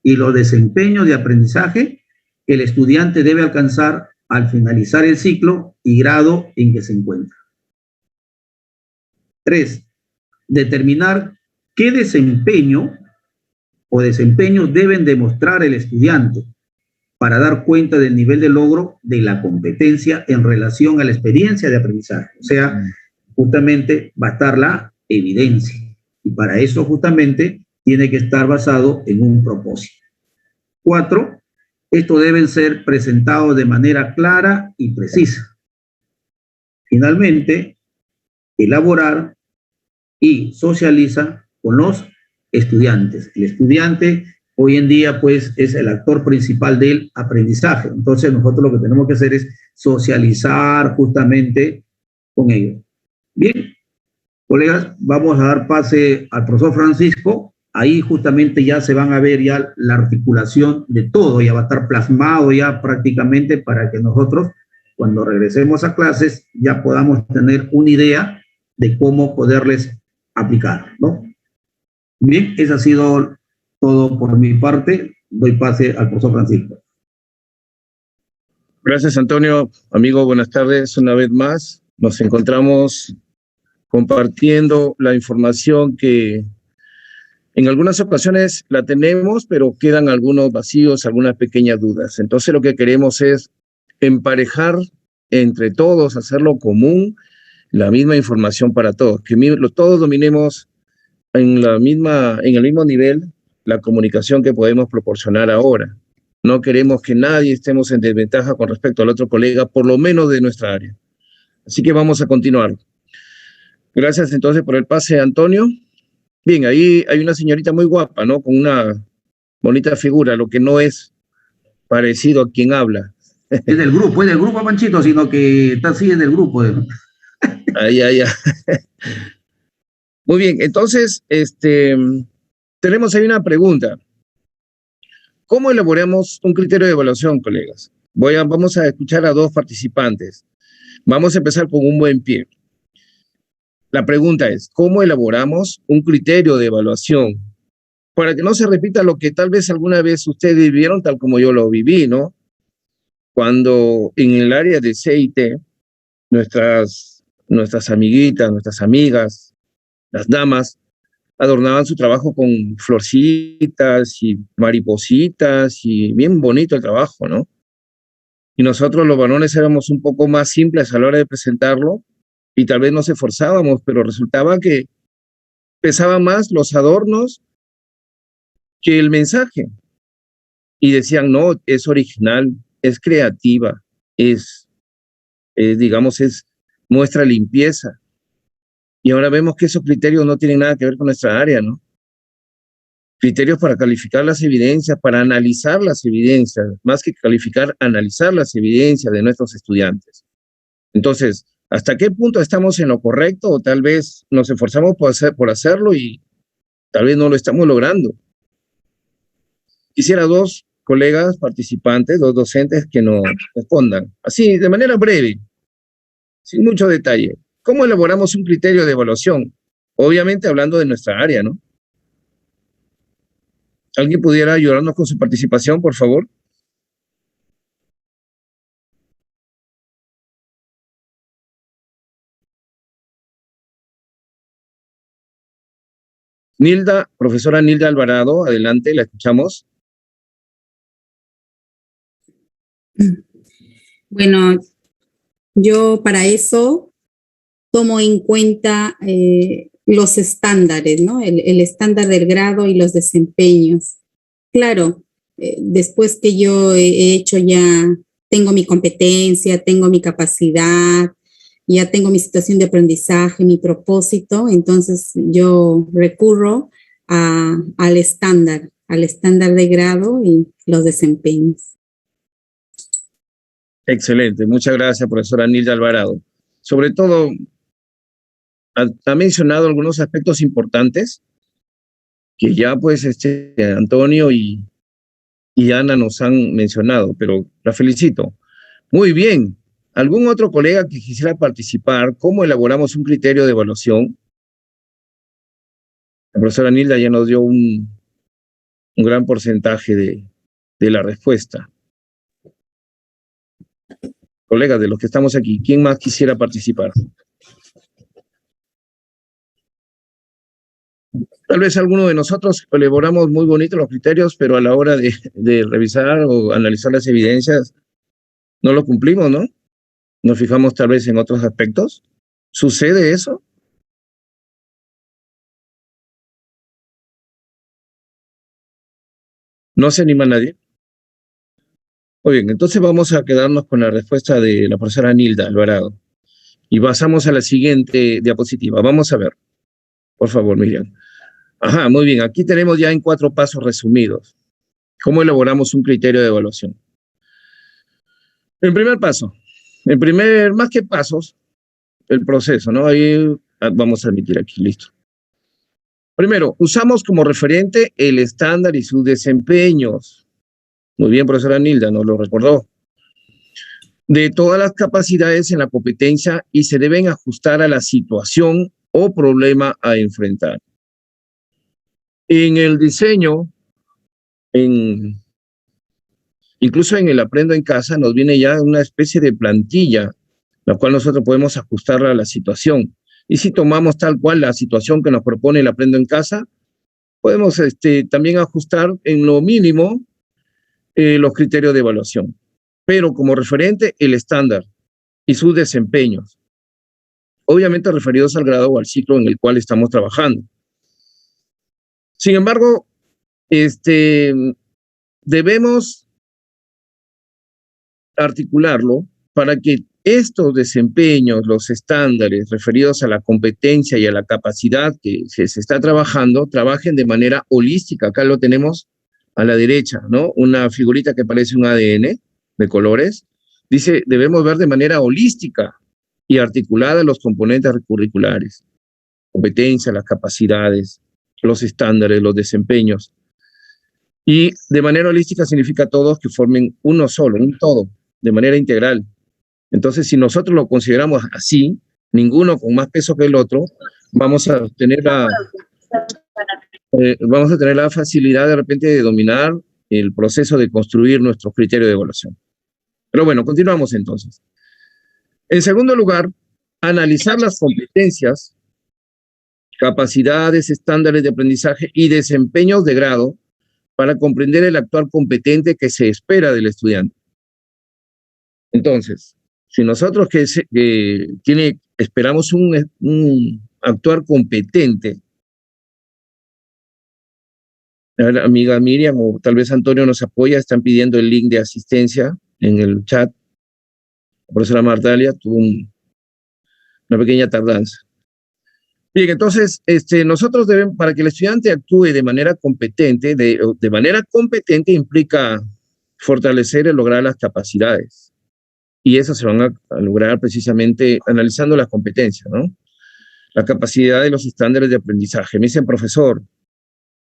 y los desempeños de aprendizaje que el estudiante debe alcanzar al finalizar el ciclo y grado en que se encuentra. 3, determinar qué desempeño o desempeños deben demostrar el estudiante para dar cuenta del nivel de logro de la competencia en relación a la experiencia de aprendizaje. O sea, justamente va a estar la evidencia. Y para eso justamente tiene que estar basado en un propósito. 4, estos deben ser presentados de manera clara y precisa. Finalmente, elaborar y socializa con los estudiantes. El estudiante hoy en día pues es el actor principal del aprendizaje. Entonces nosotros lo que tenemos que hacer es socializar justamente con ellos. Bien, colegas, vamos a dar pase al profesor Francisco. Ahí justamente ya se van a ver ya la articulación de todo, ya va a estar plasmado ya prácticamente para que nosotros cuando regresemos a clases ya podamos tener una idea de cómo poderles aplicar, ¿no? Bien, eso ha sido todo por mi parte. Doy pase al profesor Francisco. Gracias, Antonio. Amigo, buenas tardes una vez más. Nos encontramos compartiendo la información que en algunas ocasiones la tenemos, pero quedan algunos vacíos, algunas pequeñas dudas. Entonces lo que queremos es emparejar entre todos, hacerlo común, la misma información para todos, que todos dominemos en el mismo nivel la comunicación que podemos proporcionar ahora. No queremos que nadie estemos en desventaja con respecto al otro colega, por lo menos de nuestra área. Así que vamos a continuar. Gracias entonces por el pase, Antonio. Bien, ahí hay una señorita muy guapa, ¿no? Con una bonita figura, lo que no es parecido a quien habla. Es del grupo, Panchito, sino que está así en el grupo. Ahí. Muy bien, entonces, tenemos ahí una pregunta. ¿Cómo elaboramos un criterio de evaluación, colegas? Vamos a escuchar a 2 participantes. Vamos a empezar con un buen pie. La pregunta es, ¿cómo elaboramos un criterio de evaluación? Para que no se repita lo que tal vez alguna vez ustedes vivieron, tal como yo lo viví, ¿no? Cuando en el área de CIT, nuestras amiguitas, nuestras amigas, las damas, adornaban su trabajo con florcitas y maripositas y bien bonito el trabajo, ¿no? Y nosotros los varones éramos un poco más simples a la hora de presentarlo y tal vez nos esforzábamos, pero resultaba que pesaban más los adornos que el mensaje. Y decían, no, es original, es creativa, digamos, muestra limpieza. Y ahora vemos que esos criterios no tienen nada que ver con nuestra área, ¿no? Criterios para calificar las evidencias, para analizar las evidencias, más que calificar, analizar las evidencias de nuestros estudiantes. Entonces, ¿hasta qué punto estamos en lo correcto? O tal vez nos esforzamos por hacerlo y tal vez no lo estamos logrando. Quisiera dos colegas participantes, dos docentes que nos respondan, así, de manera breve, sin mucho detalle. ¿Cómo elaboramos un criterio de evaluación? Obviamente hablando de nuestra área, ¿no? ¿Alguien pudiera ayudarnos con su participación, por favor? Nilda, profesora Nilda Alvarado, adelante, la escuchamos. Bueno, yo para eso tomo en cuenta los estándares, ¿no? El estándar del grado y los desempeños. Claro, después que yo he hecho ya, tengo mi competencia, tengo mi capacidad, ya tengo mi situación de aprendizaje, mi propósito, entonces yo recurro al estándar de grado y los desempeños. Excelente, muchas gracias, profesora Nilda Alvarado. Sobre todo, ha mencionado algunos aspectos importantes que ya pues Antonio y Ana nos han mencionado, pero la felicito. Muy bien. ¿Algún otro colega que quisiera participar? ¿Cómo elaboramos un criterio de evaluación? La profesora Nilda ya nos dio un gran porcentaje de la respuesta. Colegas de los que estamos aquí, ¿quién más quisiera participar? Tal vez alguno de nosotros elaboramos muy bonito los criterios, pero a la hora de revisar o analizar las evidencias, no lo cumplimos, ¿no? Nos fijamos tal vez en otros aspectos. ¿Sucede eso? ¿No se anima nadie? Muy bien, entonces vamos a quedarnos con la respuesta de la profesora Nilda Alvarado. Y pasamos a la siguiente diapositiva. Vamos a ver. Por favor, Miriam. Ajá, muy bien. Aquí tenemos ya en 4 pasos resumidos cómo elaboramos un criterio de evaluación. El primer paso, más que pasos, el proceso, ¿no? Ahí vamos a admitir aquí, listo. Primero, usamos como referente el estándar y sus desempeños. Muy bien, profesora Nilda, nos lo recordó. De todas las capacidades en la competencia y se deben ajustar a la situación o problema a enfrentar. En el diseño, incluso en el Aprendo en Casa, nos viene ya una especie de plantilla, la cual nosotros podemos ajustarla a la situación. Y si tomamos tal cual la situación que nos propone el Aprendo en Casa, podemos también ajustar en lo mínimo los criterios de evaluación. Pero como referente, el estándar y sus desempeños, obviamente referidos al grado o al ciclo en el cual estamos trabajando. Sin embargo, debemos articularlo para que estos desempeños, los estándares referidos a la competencia y a la capacidad que se está trabajando, trabajen de manera holística. Acá lo tenemos a la derecha, ¿no? Una figurita que parece un ADN de colores. Dice, debemos ver de manera holística y articulada los componentes curriculares. Competencia, las capacidades, los estándares, los desempeños. Y de manera holística significa todos que formen uno solo, un todo, de manera integral. Entonces, si nosotros lo consideramos así, ninguno con más peso que el otro, vamos a tener la facilidad de repente de dominar el proceso de construir nuestro criterio de evaluación. Pero bueno, continuamos entonces. En segundo lugar, analizar las competencias capacidades, estándares de aprendizaje y desempeños de grado para comprender el actuar competente que se espera del estudiante. Entonces, si nosotros esperamos un actuar competente, la amiga Miriam o tal vez Antonio nos apoya, están pidiendo el link de asistencia en el chat. La profesora Martalia tuvo una pequeña tardanza. Bien, entonces, nosotros debemos, para que el estudiante actúe de manera competente, de manera competente implica fortalecer y lograr las capacidades. Y eso se van a lograr precisamente analizando las competencias, ¿no? La capacidad de los estándares de aprendizaje. Me dicen, profesor,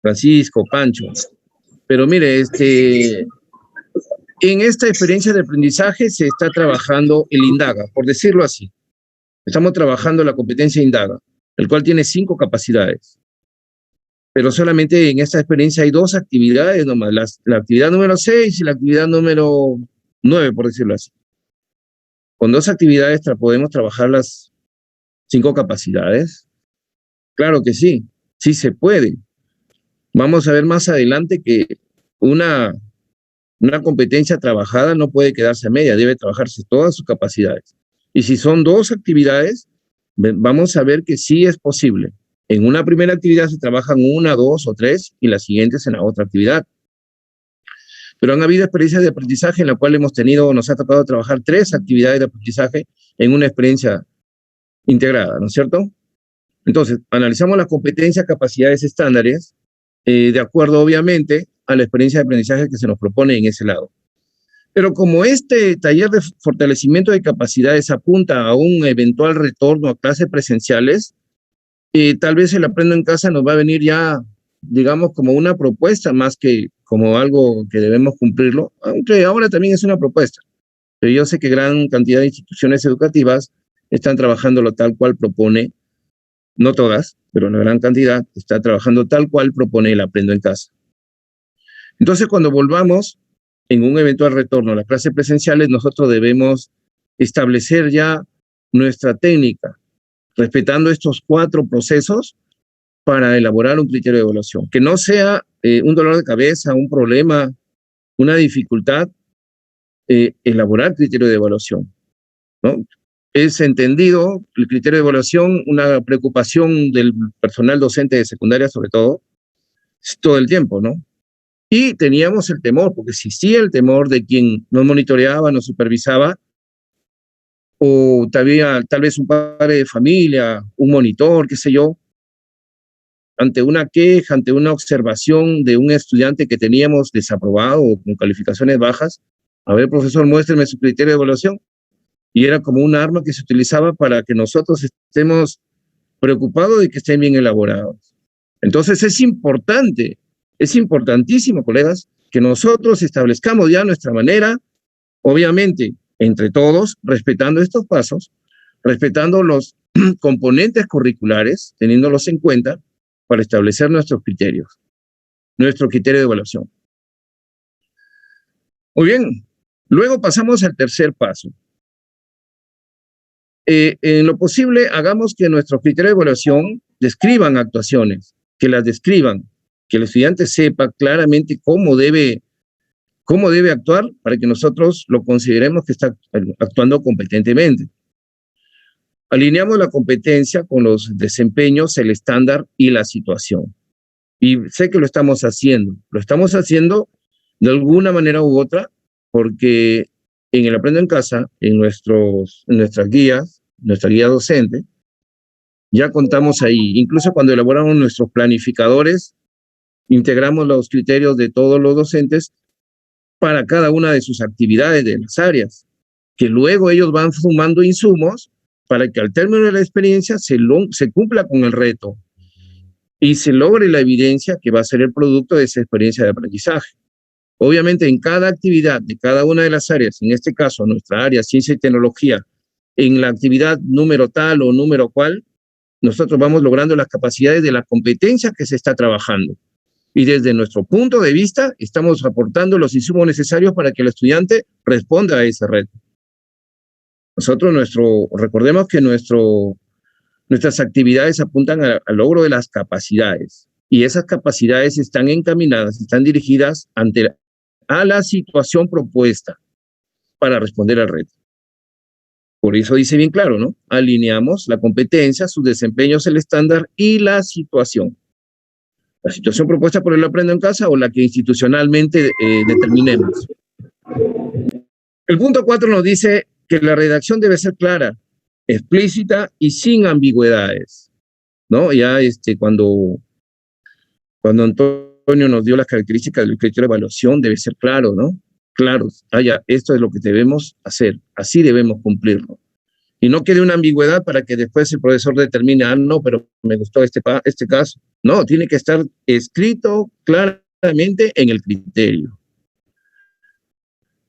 Francisco, Pancho, pero mire, en esta experiencia de aprendizaje se está trabajando el INDAGA, por decirlo así. Estamos trabajando la competencia INDAGA, el cual tiene 5 capacidades. Pero solamente en esta experiencia hay 2 actividades nomás, la actividad número 6 y la actividad número 9, por decirlo así. Con 2 actividades podemos trabajar las 5 capacidades. Claro que sí, sí se puede. Vamos a ver más adelante que una competencia trabajada no puede quedarse a media, debe trabajarse todas sus capacidades. Y si son 2 actividades, vamos a ver que sí es posible. En una primera actividad se trabajan 1, 2 o 3 y las siguientes en la otra actividad. Pero han habido experiencias de aprendizaje en la cual nos ha tocado trabajar 3 actividades de aprendizaje en una experiencia integrada, ¿no es cierto? Entonces, analizamos las competencias, capacidades, estándares, de acuerdo, obviamente, a la experiencia de aprendizaje que se nos propone en ese lado. Pero como este taller de fortalecimiento de capacidades apunta a un eventual retorno a clases presenciales, tal vez el Aprendo en Casa nos va a venir ya, digamos, como una propuesta más que como algo que debemos cumplirlo, aunque ahora también es una propuesta. Pero yo sé que gran cantidad de instituciones educativas están trabajándolo tal cual propone, no todas, pero una gran cantidad está trabajando tal cual propone el Aprendo en Casa. Entonces, cuando volvamos en un eventual retorno a las clases presenciales, nosotros debemos establecer ya nuestra técnica, respetando estos 4 procesos para elaborar un criterio de evaluación. Que no sea un dolor de cabeza, un problema, una dificultad, elaborar criterio de evaluación, ¿no? Es entendido el criterio de evaluación, una preocupación del personal docente de secundaria sobre todo el tiempo, ¿no? Y teníamos el temor, porque existía el temor de quien nos monitoreaba, nos supervisaba, o tal vez un padre de familia, un monitor, qué sé yo, ante una queja, ante una observación de un estudiante que teníamos desaprobado o con calificaciones bajas, a ver, profesor, muéstreme su criterio de evaluación. Y era como un arma que se utilizaba para que nosotros estemos preocupados de que estén bien elaborados. Entonces es importante, es importantísimo, colegas, que nosotros establezcamos ya nuestra manera, obviamente, entre todos, respetando estos pasos, respetando los componentes curriculares, teniéndolos en cuenta para establecer nuestros criterios, nuestro criterio de evaluación. Muy bien, luego pasamos al tercer paso. En lo posible, hagamos que nuestros criterios de evaluación describan actuaciones, que las describan, que el estudiante sepa claramente cómo debe actuar para que nosotros lo consideremos que está actuando competentemente. Alineamos la competencia con los desempeños, el estándar y la situación. Y sé que lo estamos haciendo de alguna manera u otra, porque en el Aprendo en Casa, en nuestras guías, nuestra guía docente, ya contamos ahí. Incluso cuando elaboramos nuestros planificadores, integramos los criterios de todos los docentes para cada una de sus actividades de las áreas, que luego ellos van sumando insumos para que al término de la experiencia se cumpla con el reto y se logre la evidencia que va a ser el producto de esa experiencia de aprendizaje. Obviamente, en cada actividad de cada una de las áreas, en este caso nuestra área ciencia y tecnología, en la actividad número tal o número cual, nosotros vamos logrando las capacidades de la competencia que se está trabajando. Y desde nuestro punto de vista, estamos aportando los insumos necesarios para que el estudiante responda a ese reto. Recordemos que nuestro Nuestras actividades apuntan al logro de las capacidades y esas capacidades están encaminadas, están dirigidas a la situación propuesta para responder al reto. Por eso dice bien claro, ¿no? Alineamos la competencia, sus desempeños, el estándar y la situación. La situación propuesta por el Aprendo en Casa o la que institucionalmente determinemos. El punto 4 nos dice que la redacción debe ser clara, explícita y sin ambigüedades, ¿no? Ya cuando Antonio nos dio las características del criterio de evaluación, debe ser claro, ¿no? Claro, esto es lo que debemos hacer, así debemos cumplirlo. Y no quede una ambigüedad para que después el profesor determine, no, pero me gustó este caso. No, tiene que estar escrito claramente en el criterio.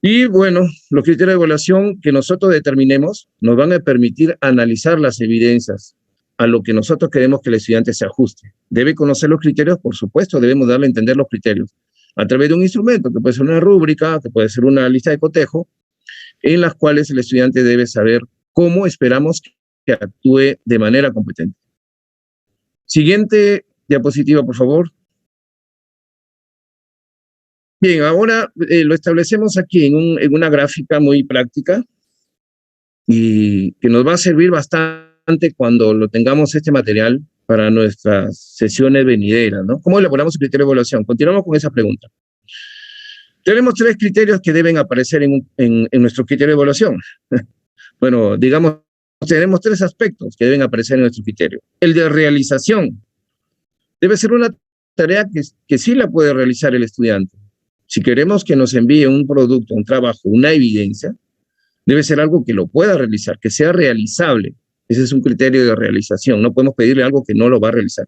Y bueno, los criterios de evaluación que nosotros determinemos nos van a permitir analizar las evidencias a lo que nosotros queremos que el estudiante se ajuste. Debe conocer los criterios, por supuesto, debemos darle a entender los criterios a través de un instrumento, que puede ser una rúbrica, que puede ser una lista de cotejo, en las cuales el estudiante debe saber cómo esperamos que actúe de manera competente. Siguiente diapositiva, por favor. Bien, ahora lo establecemos aquí en una gráfica muy práctica y que nos va a servir bastante cuando lo tengamos este material para nuestras sesiones venideras, ¿no? ¿Cómo elaboramos el criterio de evaluación? Continuamos con esa pregunta. Tenemos 3 criterios que deben aparecer en nuestro criterio de evaluación. Bueno, digamos, tenemos 3 aspectos que deben aparecer en nuestro criterio. El de realización. Debe ser una tarea que sí la puede realizar el estudiante. Si queremos que nos envíe un producto, un trabajo, una evidencia, debe ser algo que lo pueda realizar, que sea realizable. Ese es un criterio de realización. No podemos pedirle algo que no lo va a realizar.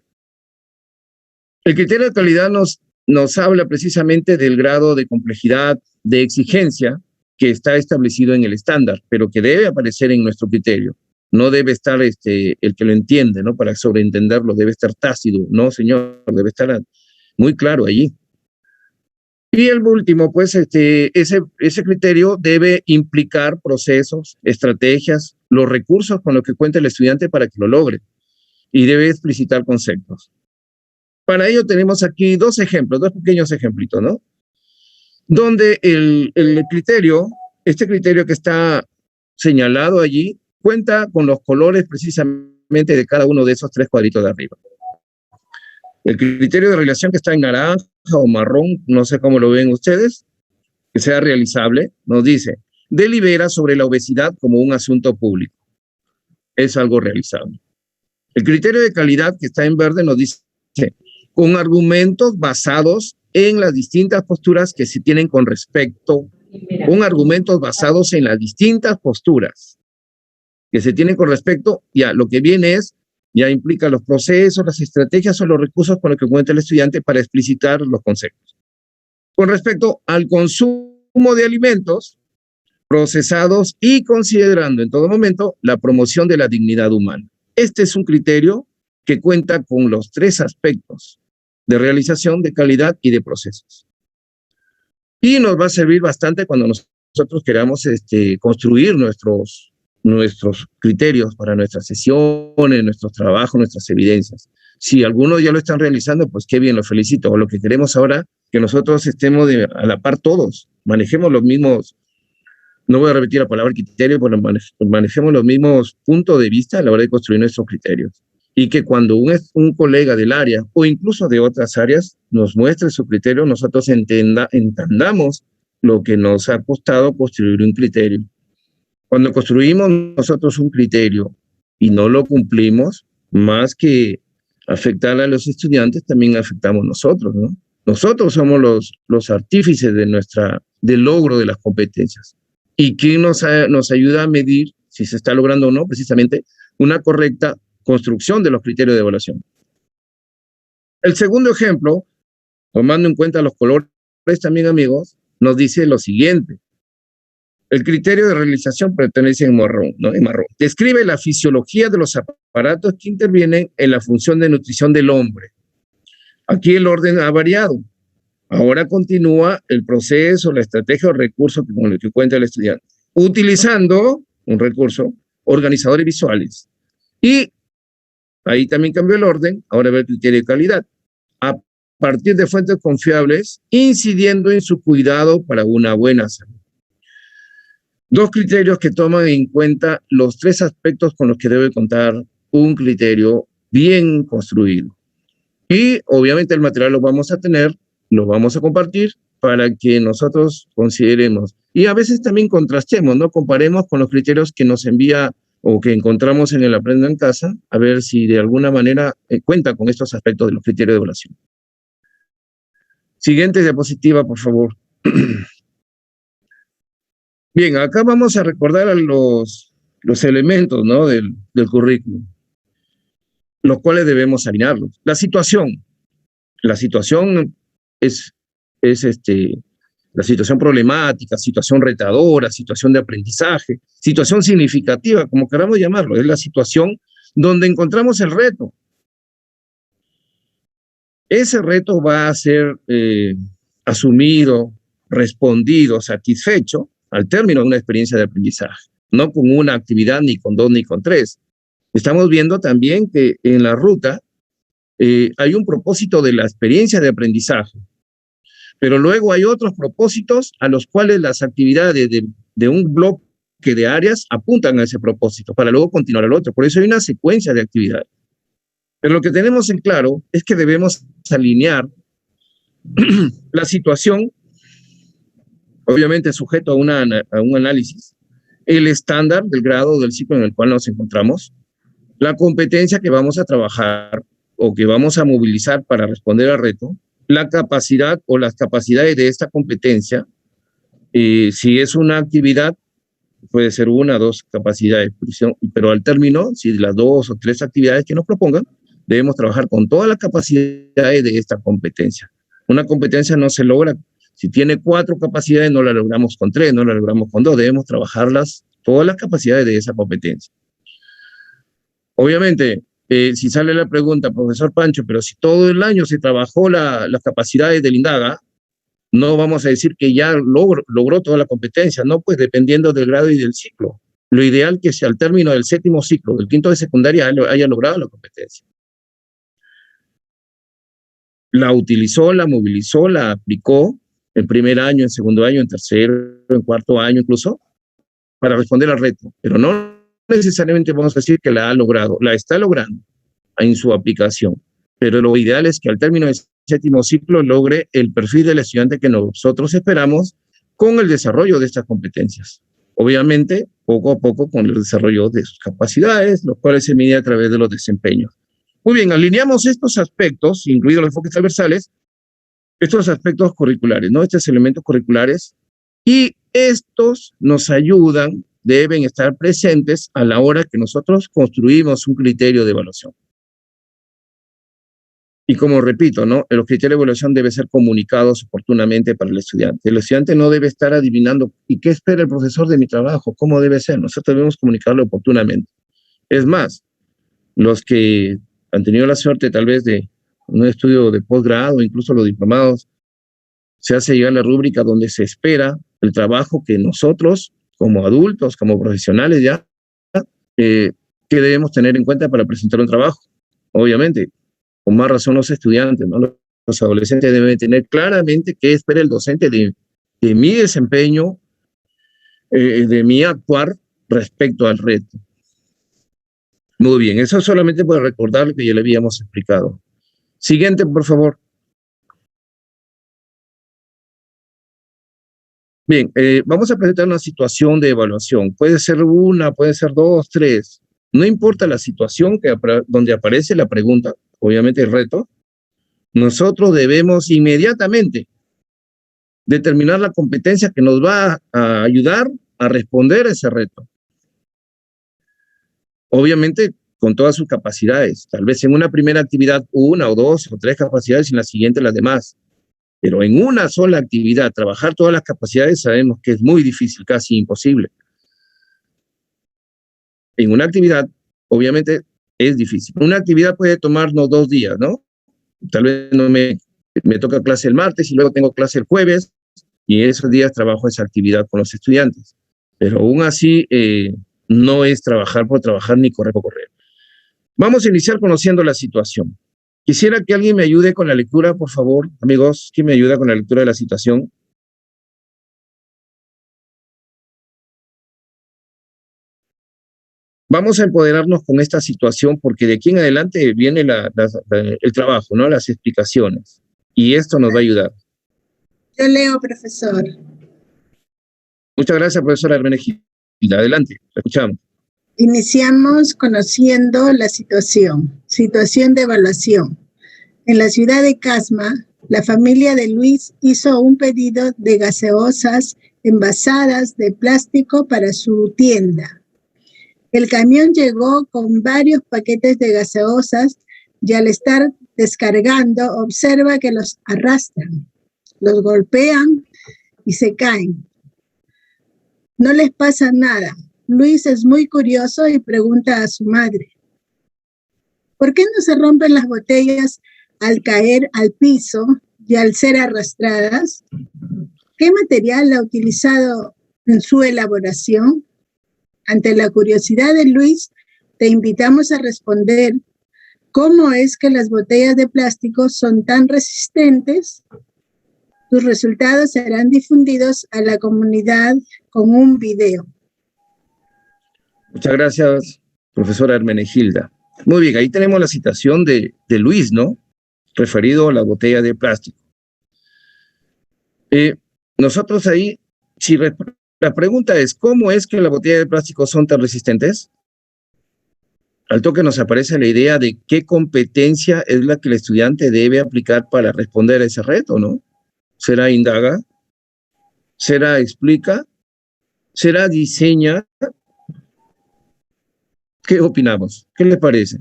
El criterio de calidad nos habla precisamente del grado de complejidad, de exigencia que está establecido en el estándar, pero que debe aparecer en nuestro criterio. No debe estar el que lo entiende, ¿no? Para sobreentenderlo, debe estar tácito. No, señor, debe estar muy claro allí. Y el último, pues, ese criterio debe implicar procesos, estrategias, los recursos con los que cuenta el estudiante para que lo logre. Y debe explicitar conceptos. Para ello tenemos aquí 2 ejemplos, 2 pequeños ejemplitos, ¿no? Donde este criterio que está señalado allí, cuenta con los colores precisamente de cada uno de esos 3 cuadritos de arriba. El criterio de realización que está en naranja o marrón, no sé cómo lo ven ustedes, que sea realizable, nos dice, delibera sobre la obesidad como un asunto público. Es algo realizable. El criterio de calidad que está en verde nos dice, con argumentos basados en las distintas posturas que se tienen con respecto, con argumentos basados en las distintas posturas que se tienen con respecto, ya lo que viene es, ya implica los procesos, las estrategias o los recursos con los que cuenta el estudiante para explicitar los conceptos. Con respecto al consumo de alimentos procesados y considerando en todo momento la promoción de la dignidad humana. Este es un criterio que cuenta con los 3 aspectos de realización, de calidad y de procesos. Y nos va a servir bastante cuando nosotros queramos construir nuestros criterios para nuestras sesiones, nuestros trabajos, nuestras evidencias. Si algunos ya lo están realizando, pues qué bien, los felicito. O lo que queremos ahora, que nosotros estemos a la par todos, manejemos los mismos, no voy a repetir la palabra criterio, pero manejemos los mismos puntos de vista a la hora de construir nuestros criterios. Y que cuando un colega del área o incluso de otras áreas nos muestre su criterio, nosotros entendamos lo que nos ha costado construir un criterio. Cuando construimos nosotros un criterio y no lo cumplimos, más que afectar a los estudiantes, también afectamos nosotros, ¿no? Nosotros somos los artífices del logro de las competencias. ¿Y quién nos ayuda a medir si se está logrando o no? Precisamente una correcta construcción de los criterios de evaluación. El segundo ejemplo, tomando en cuenta los colores también, amigos, nos dice lo siguiente. El criterio de realización pertenece en marrón, ¿no? En marrón. Describe la fisiología de los aparatos que intervienen en la función de nutrición del hombre. Aquí el orden ha variado. Ahora continúa el proceso, la estrategia o recurso con el que cuenta el estudiante, utilizando un recurso, organizadores visuales. Y Ahí también cambió el orden, ahora ve el criterio de calidad. A partir de fuentes confiables, incidiendo en su cuidado para una buena salud. Dos criterios que toman en cuenta los tres aspectos con los que debe contar un criterio bien construido. Y obviamente el material lo vamos a tener, lo vamos a compartir para que nosotros consideremos. Y a veces también contrastemos, ¿no? Comparemos con los criterios que nos envía o que encontramos en el Aprendo en Casa, a ver si de alguna manera cuenta con estos aspectos de los criterios de evaluación. Siguiente diapositiva, por favor. Bien, acá vamos a recordar los elementos, ¿no? del currículum, los cuales debemos alinearlos. La situación es la situación problemática, situación retadora, situación de aprendizaje, situación significativa, como queramos llamarlo, es la situación donde encontramos el reto. Ese reto va a ser asumido, respondido, satisfecho al término de una experiencia de aprendizaje, no con una actividad, ni con 2, ni con 3. Estamos viendo también que en la ruta hay un propósito de la experiencia de aprendizaje, pero luego hay otros propósitos a los cuales las actividades de un bloque de áreas apuntan a ese propósito para luego continuar al otro. Por eso hay una secuencia de actividades. Pero lo que tenemos en claro es que debemos alinear la situación, obviamente sujeto a un análisis, el estándar del grado del ciclo en el cual nos encontramos, la competencia que vamos a trabajar o que vamos a movilizar para responder al reto, la capacidad o las capacidades de esta competencia. Si es una actividad, puede ser 1 o 2 capacidades, pero al término, si las 2 o 3 actividades que nos propongan, debemos trabajar con todas las capacidades de esta competencia. Una competencia no se logra, si tiene 4 capacidades, no la logramos con 3, no la logramos con 2, debemos trabajarlas, todas las capacidades de esa competencia. Obviamente, si sale la pregunta, profesor Pancho, pero si todo el año se trabajó las capacidades del INDAGA, no vamos a decir que ya logró toda la competencia, no, pues dependiendo del grado y del ciclo. Lo ideal es que si al término del 7º ciclo, del 5º de secundaria, haya logrado la competencia. La utilizó, la movilizó, la aplicó en primer año, en segundo año, en tercero, en cuarto año incluso, para responder al reto. Pero no necesariamente vamos a decir que la ha logrado, la está logrando en su aplicación. Pero lo ideal es que al término del 7º ciclo logre el perfil del estudiante que nosotros esperamos con el desarrollo de estas competencias. Obviamente, poco a poco con el desarrollo de sus capacidades, los cuales se mide a través de los desempeños. Muy bien, alineamos estos aspectos, incluidos los enfoques transversales, estos aspectos curriculares, ¿no? Estos elementos curriculares, y estos nos ayudan, deben estar presentes a la hora que nosotros construimos un criterio de evaluación. Y como repito, ¿no? Los criterios de evaluación deben ser comunicados oportunamente para el estudiante. El estudiante no debe estar adivinando, ¿y qué espera el profesor de mi trabajo? ¿Cómo debe ser? Nosotros debemos comunicarlo oportunamente. Es más, los que han tenido la suerte tal vez de un estudio de posgrado, incluso los diplomados, se hace llegar la rúbrica donde se espera el trabajo que nosotros, como adultos, como profesionales ya, que debemos tener en cuenta para presentar un trabajo. Obviamente, con más razón los estudiantes, ¿no? Los adolescentes deben tener claramente qué espera el docente de mi desempeño, de mi actuar respecto al reto. Muy bien, eso solamente para recordar lo que ya le habíamos explicado. Siguiente, por favor. Bien, vamos a presentar una situación de evaluación. Puede ser 1, puede ser 2, 3. No importa la situación donde aparece la pregunta, obviamente el reto, nosotros debemos inmediatamente determinar la competencia que nos va a ayudar a responder a ese reto. Obviamente con todas sus capacidades. Tal vez en una primera actividad 1 o 2 o 3 capacidades y en la siguiente las demás. Pero en una sola actividad, trabajar todas las capacidades sabemos que es muy difícil, casi imposible. En una actividad, obviamente, es difícil. Una actividad puede tomarnos 2 días, ¿no? Tal vez no me toca clase el martes y luego tengo clase el jueves y esos días trabajo esa actividad con los estudiantes. Pero aún así, no es trabajar por trabajar ni correr por correr. Vamos a iniciar conociendo la situación. Quisiera que alguien me ayude con la lectura, por favor, amigos. ¿Quién me ayuda con la lectura de la situación? Vamos a empoderarnos con esta situación porque de aquí en adelante viene el trabajo, ¿no? Las explicaciones. Y esto nos va a ayudar. Yo leo, profesor. Muchas gracias, profesora Hermenegilda. Adelante, la escuchamos. Iniciamos conociendo la situación de evaluación. En la ciudad de Casma, la familia de Luis hizo un pedido de gaseosas envasadas de plástico para su tienda. El camión llegó con varios paquetes de gaseosas y al estar descargando observa que los arrastran, los golpean y se caen. No les pasa nada. Luis es muy curioso y pregunta a su madre: ¿por qué no se rompen las botellas al caer al piso y al ser arrastradas? ¿Qué material ha utilizado en su elaboración? Ante la curiosidad de Luis, te invitamos a responder: ¿cómo es que las botellas de plástico son tan resistentes? Tus resultados serán difundidos a la comunidad con un video. Muchas gracias, profesora Hermenegilda. Muy bien, ahí tenemos la citación de Luis, ¿no? Referido a la botella de plástico. Nosotros ahí, si la pregunta es, ¿cómo es que las botellas de plástico son tan resistentes? Al toque nos aparece la idea de qué competencia es la que el estudiante debe aplicar para responder a ese reto, ¿no? ¿Será indaga? ¿Será explica? ¿Será diseña? ¿Qué opinamos? ¿Qué les parece?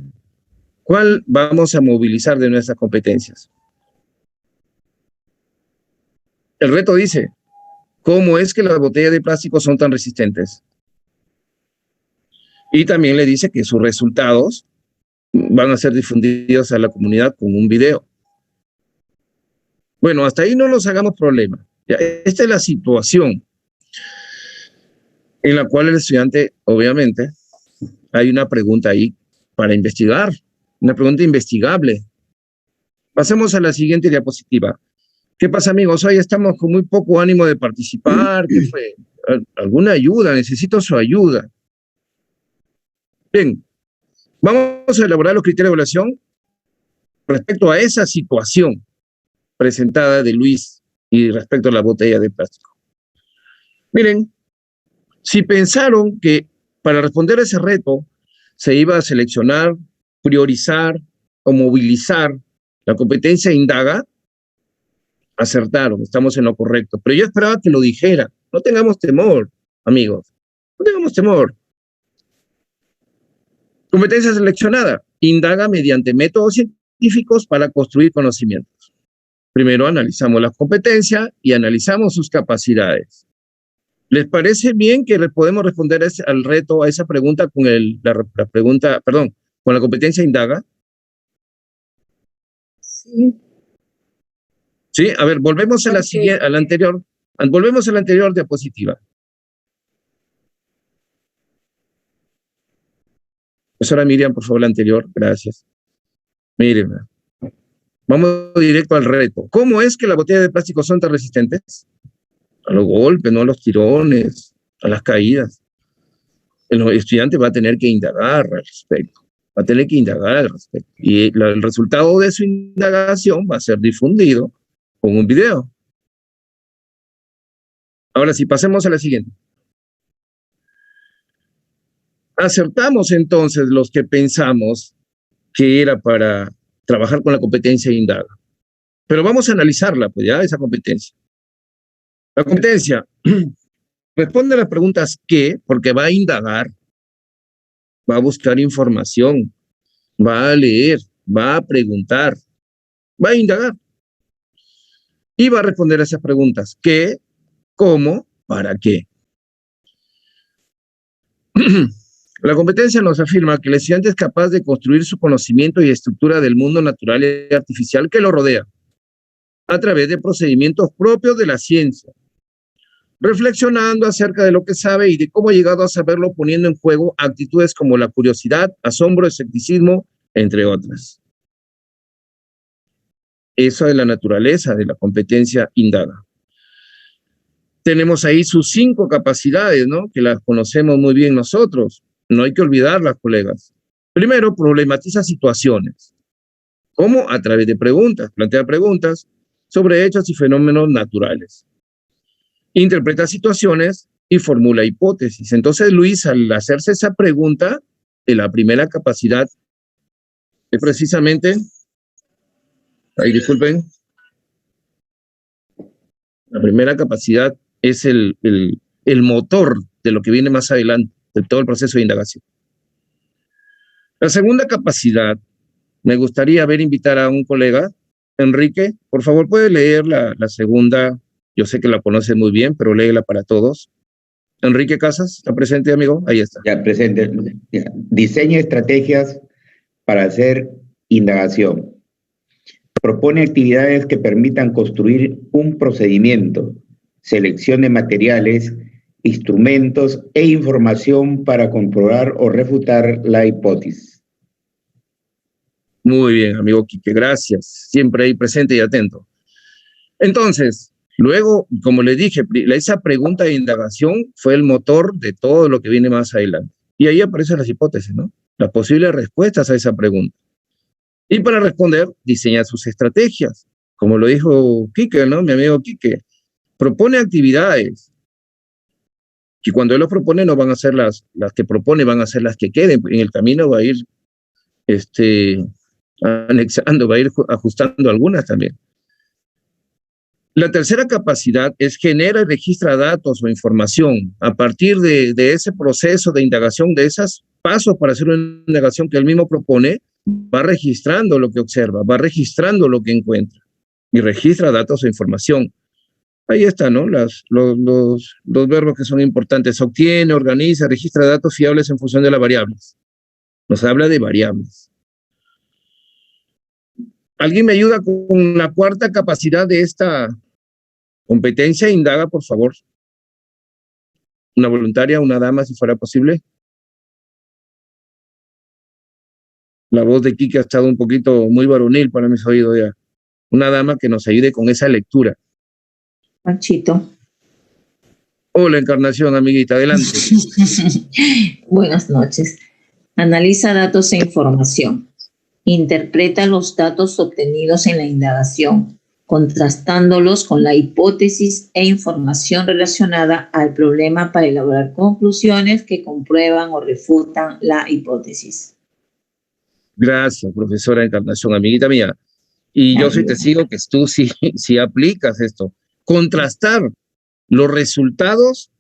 ¿Cuál vamos a movilizar de nuestras competencias? El reto dice, ¿cómo es que las botellas de plástico son tan resistentes? Y también le dice que sus resultados van a ser difundidos a la comunidad con un video. Bueno, hasta ahí no nos hagamos problema. Esta es la situación en la cual el estudiante, obviamente, hay una pregunta ahí para investigar, una pregunta investigable. Pasemos a la siguiente diapositiva. ¿Qué pasa, amigos? Hoy estamos con muy poco ánimo de participar. ¿Qué fue? ¿Alguna ayuda? Necesito su ayuda. Bien, vamos a elaborar los criterios de evaluación respecto a esa situación presentada de Luis y respecto a la botella de plástico. Miren, si pensaron que para responder a ese reto se iba a seleccionar, priorizar o movilizar la competencia indaga, acertaron, estamos en lo correcto. Pero yo esperaba que lo dijera. No tengamos temor, amigos. No tengamos temor. Competencia seleccionada. Indaga mediante métodos científicos para construir conocimientos. Primero analizamos la competencia y analizamos sus capacidades. ¿Les parece bien que podemos responder al reto, a esa pregunta con con la competencia indaga? Sí. Sí, a ver, volvemos a volvemos a la anterior diapositiva. Profesora Miriam, por favor, la anterior, gracias. Miren, vamos directo al reto. ¿Cómo es que las botellas de plástico son tan resistentes? A los golpes, no a los tirones, a las caídas. El estudiante va a tener que indagar al respecto. Va a tener que indagar al respecto. Y el resultado de su indagación va a ser difundido con un video. Ahora sí, pasemos a la siguiente. Acertamos entonces los que pensamos que era para trabajar con la competencia indaga. Pero vamos a analizarla, pues ya, esa competencia. La competencia responde a las preguntas ¿qué? Porque va a indagar, va a buscar información, va a leer, va a preguntar, va a indagar. Y va a responder a esas preguntas ¿qué? ¿Cómo? ¿Para qué? La competencia nos afirma que el estudiante es capaz de construir su conocimiento y estructura del mundo natural y artificial que lo rodea a través de procedimientos propios de la ciencia, reflexionando acerca de lo que sabe y de cómo ha llegado a saberlo, poniendo en juego actitudes como la curiosidad, asombro, escepticismo entre otras. Esa es la naturaleza de la competencia indaga. Tenemos ahí sus 5 capacidades, ¿no? Que las conocemos muy bien nosotros. No hay que olvidarlas, colegas. Primero, problematiza situaciones. ¿Cómo? A través de preguntas. Plantea preguntas sobre hechos y fenómenos naturales. Interpreta situaciones y formula hipótesis. Entonces, Luis, al hacerse esa pregunta, de la primera capacidad, es precisamente, ahí disculpen, la primera capacidad es el motor de lo que viene más adelante, de todo el proceso de indagación. La segunda capacidad, me gustaría invitar a un colega, Enrique, por favor, ¿puede leer la segunda? Yo sé que la conoce muy bien, pero léela para todos. Enrique Casas, ¿está presente, amigo? Ahí está. Ya, presente. Ya. Diseña estrategias para hacer indagación. Propone actividades que permitan construir un procedimiento, selección de materiales, instrumentos e información para comprobar o refutar la hipótesis. Muy bien, amigo Quique, gracias. Siempre ahí presente y atento. Entonces, luego, como les dije, esa pregunta de indagación fue el motor de todo lo que viene más adelante. Y ahí aparecen las hipótesis, ¿no? Las posibles respuestas a esa pregunta. Y para responder, diseña sus estrategias. Como lo dijo Quique, ¿no? Mi amigo Quique. Propone actividades. Y cuando él los propone, no van a ser las que propone, van a ser las que queden. En el camino va a ir anexando, va a ir ajustando algunas también. La tercera capacidad es genera y registra datos o información. A partir de ese proceso de indagación, de esos pasos para hacer una indagación que él mismo propone, va registrando lo que observa, va registrando lo que encuentra y registra datos o información. Ahí están, ¿no? Los verbos que son importantes. Obtiene, organiza, registra datos fiables en función de las variables. Nos habla de variables. ¿Alguien me ayuda con la cuarta capacidad de esta competencia? Indaga, por favor. Una voluntaria, una dama, si fuera posible. La voz de Quique ha estado un poquito muy varonil para mis oídos ya. Una dama que nos ayude con esa lectura. Panchito. Hola, Encarnación, amiguita, adelante. Buenas noches. Analiza datos e información. Interpreta los datos obtenidos en la indagación, contrastándolos con la hipótesis e información relacionada al problema para elaborar conclusiones que comprueban o refutan la hipótesis. Gracias, profesora Encarnación, amiguita mía. Y yo soy testigo que tú sí aplicas esto. Contrastar los resultados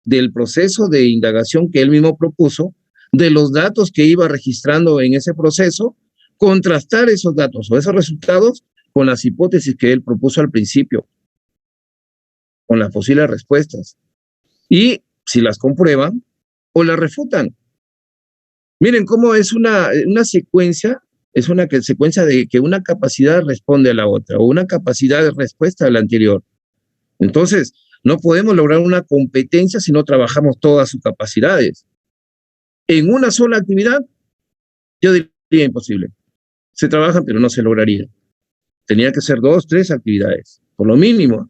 del proceso de indagación que él mismo propuso, de los datos que iba registrando en ese proceso, contrastar esos datos o esos resultados con las hipótesis que él propuso al principio, con las posibles respuestas. Y si las comprueban o las refutan. Miren cómo es una secuencia, es una secuencia de que una capacidad responde a la otra o una capacidad de respuesta a la anterior. Entonces, no podemos lograr una competencia si no trabajamos todas sus capacidades. En una sola actividad, yo diría imposible. Se trabaja, pero no se lograría. Tenía que ser 2, 3 actividades, por lo mínimo.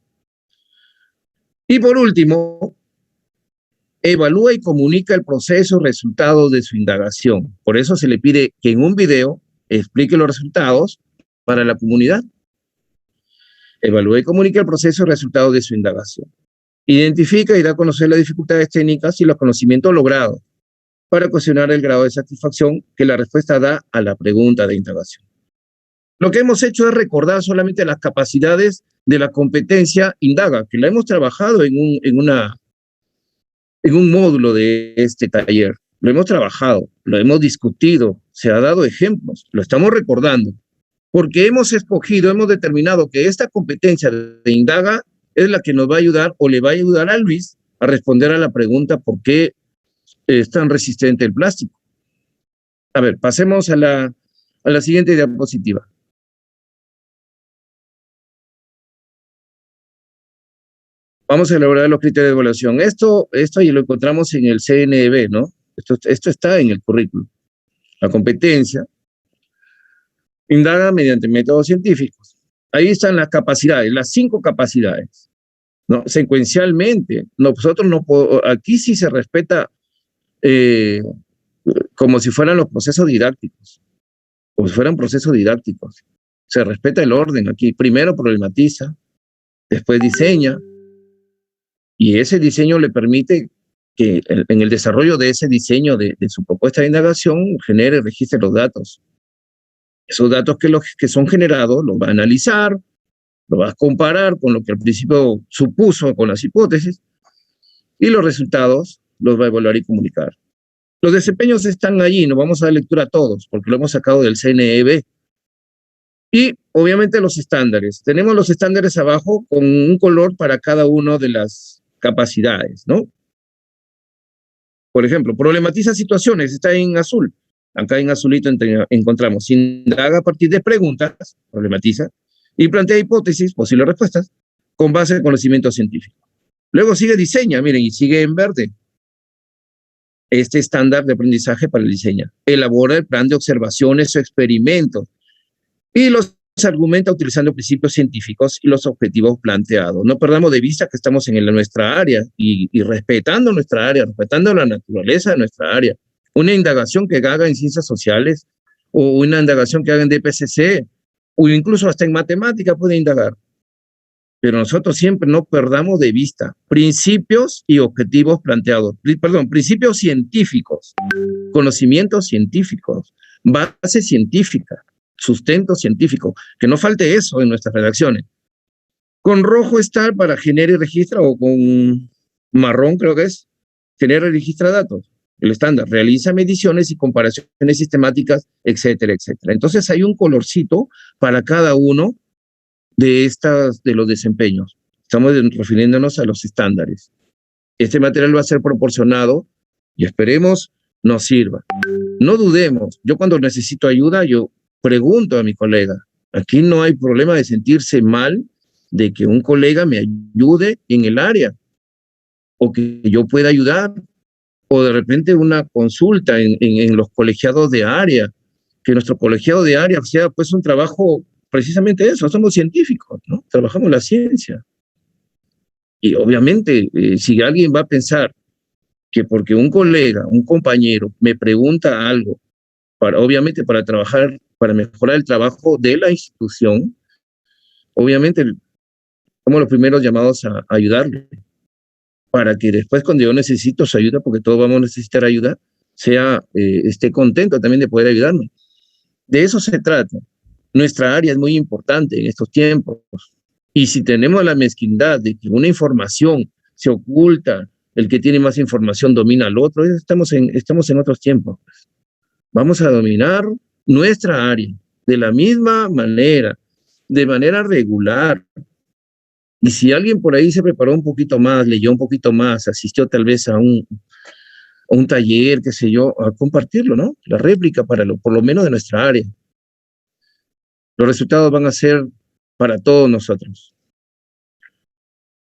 Y por último, evalúa y comunica el proceso, resultados de su indagación. Por eso se le pide que en un video explique los resultados para la comunidad. Evalúa y comunica el proceso y resultados de su indagación. Identifica y da a conocer las dificultades técnicas y los conocimientos logrados para cuestionar el grado de satisfacción que la respuesta da a la pregunta de indagación. Lo que hemos hecho es recordar solamente las capacidades de la competencia indaga, que la hemos trabajado en un módulo de este taller. Lo hemos trabajado, lo hemos discutido, se ha dado ejemplos, lo estamos recordando, porque hemos escogido, hemos determinado que esta competencia de indaga es la que nos va a ayudar o le va a ayudar a Luis a responder a la pregunta ¿por qué es tan resistente el plástico? A ver, pasemos a la siguiente diapositiva. Vamos a elaborar los criterios de evaluación. Esto ya lo encontramos en el CNB, ¿no? Esto está en el currículum. La competencia, Indaga mediante métodos científicos. Ahí están las capacidades, las 5 capacidades, ¿no? Secuencialmente, nosotros no aquí sí se respeta como si fueran los procesos didácticos, como si fueran procesos didácticos. Se respeta el orden aquí. Primero problematiza, después diseña, y ese diseño le permite que en el desarrollo de ese diseño de su propuesta de indagación genere y registre los datos. Esos datos que son generados los va a analizar, los va a comparar con lo que al principio supuso con las hipótesis, y los resultados los va a evaluar y comunicar. Los desempeños están allí, no vamos a dar lectura a todos, porque lo hemos sacado del CNEB. Y obviamente los estándares. Tenemos los estándares abajo con un color para cada una de las capacidades, ¿no? Por ejemplo, problematiza situaciones, está en azul. Acá en azulito encontramos, indaga a partir de preguntas, problematiza, y plantea hipótesis, posibles respuestas, con base en conocimiento científico. Luego sigue diseña, miren, y sigue en verde. Este estándar de aprendizaje para el diseño. Elabora el plan de observaciones o experimentos y los argumenta utilizando principios científicos y los objetivos planteados. No perdamos de vista que estamos en nuestra área y respetando nuestra área, respetando la naturaleza de nuestra área. Una indagación que haga en ciencias sociales o una indagación que haga en DPCC o incluso hasta en matemática puede indagar. Pero nosotros siempre no perdamos de vista principios y objetivos planteados. Perdón, principios científicos, conocimientos científicos, base científica, sustento científico. Que no falte eso en nuestras redacciones. Con rojo está para genera y registra, o con marrón creo que es, genera y registra datos. El estándar realiza mediciones y comparaciones sistemáticas, etcétera, etcétera. Entonces hay un colorcito para cada uno de los desempeños. Estamos refiriéndonos a los estándares. Este material va a ser proporcionado y esperemos nos sirva. No dudemos. Yo cuando necesito ayuda, yo pregunto a mi colega. Aquí no hay problema de sentirse mal de que un colega me ayude en el área o que yo pueda ayudar, o de repente una consulta en los colegiados de área, que nuestro colegiado de área sea pues un trabajo precisamente eso, somos científicos, ¿no? Trabajamos la ciencia. Y obviamente, si alguien va a pensar que porque un colega, un compañero, me pregunta algo, obviamente para trabajar, para mejorar el trabajo de la institución, obviamente somos los primeros llamados a ayudarle, para que después cuando yo necesito su ayuda, porque todos vamos a necesitar ayuda, esté contento también de poder ayudarme. De eso se trata. Nuestra área es muy importante en estos tiempos. Y si tenemos la mezquindad de que una información se oculta, el que tiene más información domina al otro, estamos en otros tiempos. Vamos a dominar nuestra área de la misma manera, de manera regular. Y si alguien por ahí se preparó un poquito más, leyó un poquito más, asistió tal vez a un taller, qué sé yo, a compartirlo, ¿no? La réplica por lo menos de nuestra área. Los resultados van a ser para todos nosotros.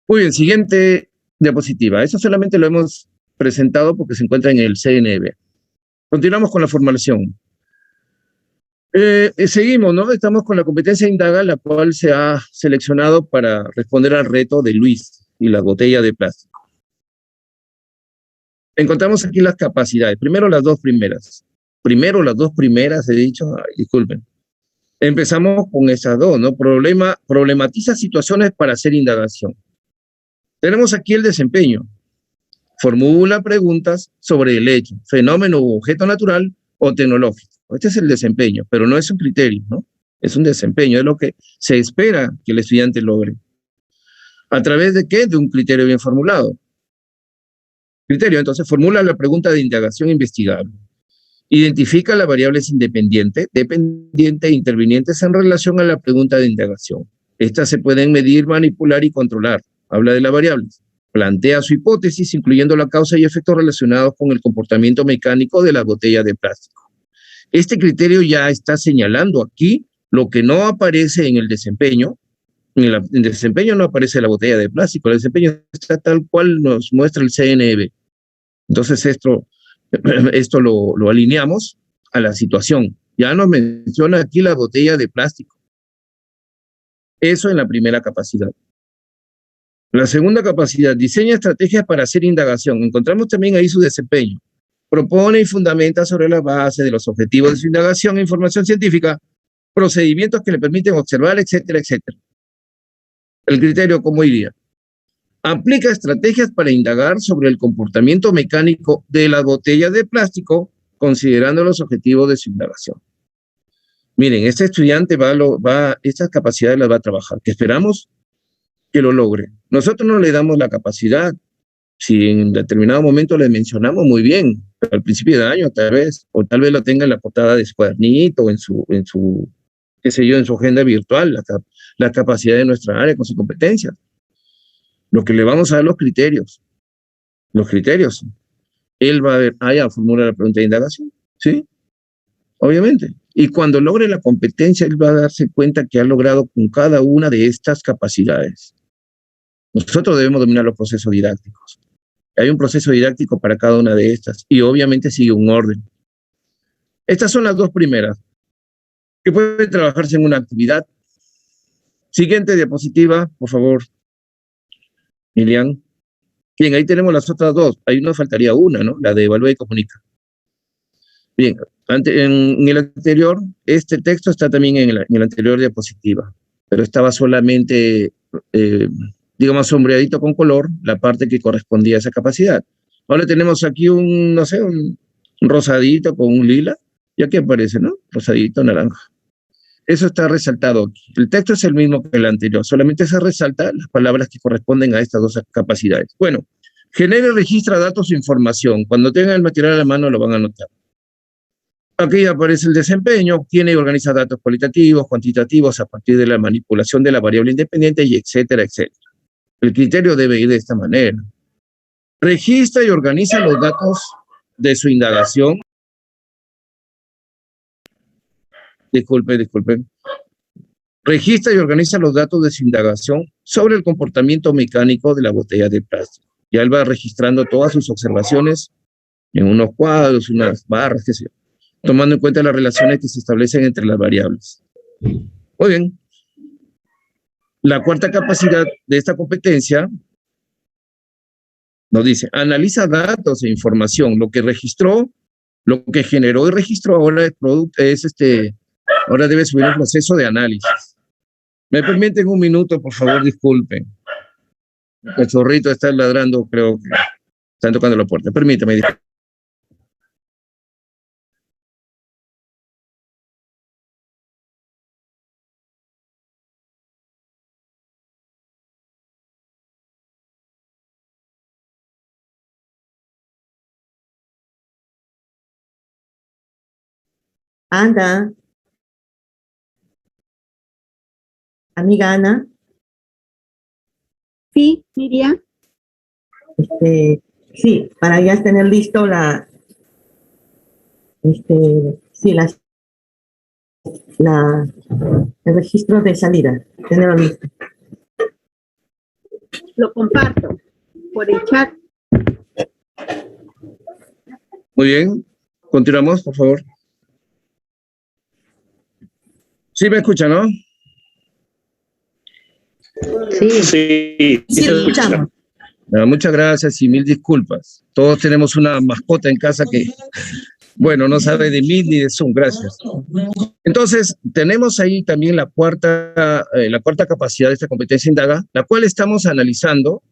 Muy bien, siguiente diapositiva. Eso solamente lo hemos presentado porque se encuentra en el CNB. Continuamos con la formulación. Seguimos, ¿no? Estamos con la competencia indaga, la cual se ha seleccionado para responder al reto de Luis y la botella de plástico. Encontramos aquí las capacidades. Primero las dos primeras, he dicho, disculpen. Empezamos con esas dos, ¿no? Problematiza situaciones para hacer indagación. Tenemos aquí el desempeño. Formula preguntas sobre el hecho, fenómeno u objeto natural o tecnológico. Este es el desempeño, pero no es un criterio, ¿no? Es un desempeño, es lo que se espera que el estudiante logre. ¿A través de qué? De un criterio bien formulado. Criterio, entonces, formula la pregunta de indagación investigable. Identifica las variables independientes, dependientes e intervinientes en relación a la pregunta de indagación. Estas se pueden medir, manipular y controlar. Habla de las variables. Plantea su hipótesis, incluyendo la causa y efectos relacionados con el comportamiento mecánico de la botella de plástico. Este criterio ya está señalando aquí lo que no aparece en el desempeño. En el desempeño no aparece la botella de plástico, el desempeño está tal cual nos muestra el CNB. Entonces esto lo alineamos a la situación. Ya nos menciona aquí la botella de plástico. Eso en la primera capacidad. La segunda capacidad, diseña estrategias para hacer indagación. Encontramos también ahí su desempeño. Propone y fundamenta sobre la base de los objetivos de su indagación e información científica, procedimientos que le permiten observar, etcétera, etcétera. El criterio, ¿cómo iría? Aplica estrategias para indagar sobre el comportamiento mecánico de las botellas de plástico, considerando los objetivos de su indagación. Miren, este estudiante estas capacidades las va a trabajar, que esperamos que lo logre. Nosotros no le damos la capacidad, si en determinado momento le mencionamos muy bien, al principio de año tal vez, o tal vez lo tenga en la portada de su cuadernito, o en su qué sé yo, en su agenda virtual, la capacidad de nuestra área con sus competencias. Lo que le vamos a dar los criterios. Él va a ver, ya formula la pregunta de indagación, ¿sí? Obviamente. Y cuando logre la competencia, él va a darse cuenta que ha logrado con cada una de estas capacidades. Nosotros debemos dominar los procesos didácticos. Hay un proceso didáctico para cada una de estas y obviamente sigue un orden. Estas son las dos primeras que pueden trabajarse en una actividad. Siguiente diapositiva, por favor. Miriam. Bien, ahí tenemos las otras dos. Ahí nos faltaría una, ¿no? La de evalúa y comunica. Bien, en el anterior, este texto está también en la anterior diapositiva, pero estaba solamente, digamos, sombreadito con color, la parte que correspondía a esa capacidad. Ahora tenemos aquí un rosadito con un lila, y aquí aparece, ¿no? Rosadito, naranja. Eso está resaltado aquí. El texto es el mismo que el anterior, solamente se resalta las palabras que corresponden a estas dos capacidades. Bueno, genera y registra datos e información. Cuando tengan el material a la mano lo van a anotar. Aquí aparece el desempeño, obtiene y organiza datos cualitativos, cuantitativos a partir de la manipulación de la variable independiente y etcétera, etcétera. El criterio debe ir de esta manera. Registra y organiza los datos de su indagación. Disculpen. Registra y organiza los datos de su indagación sobre el comportamiento mecánico de la botella de plástico. Ya él va registrando todas sus observaciones en unos cuadros, unas barras, qué sé yo, tomando en cuenta las relaciones que se establecen entre las variables. Muy bien. La cuarta capacidad de esta competencia nos dice, analiza datos e información, lo que registró, lo que generó y registró ahora ahora debe subir un proceso de análisis. ¿Me permiten un minuto, por favor? Disculpen. El cachorrito está ladrando, creo que están tocando la puerta. Permítame. Ana, amiga Ana. Sí, Miriam. Sí, para ya tener listo el registro de salida, tenerlo listo. Lo comparto por el chat. Muy bien. Continuamos, por favor. Sí me escuchan, ¿no? Sí, escuchamos. Muchas gracias y mil disculpas. Todos tenemos una mascota en casa que, bueno, no sabe de mí ni de Zoom. Gracias. Entonces, tenemos ahí también la cuarta capacidad de esta competencia indaga, la cual estamos analizando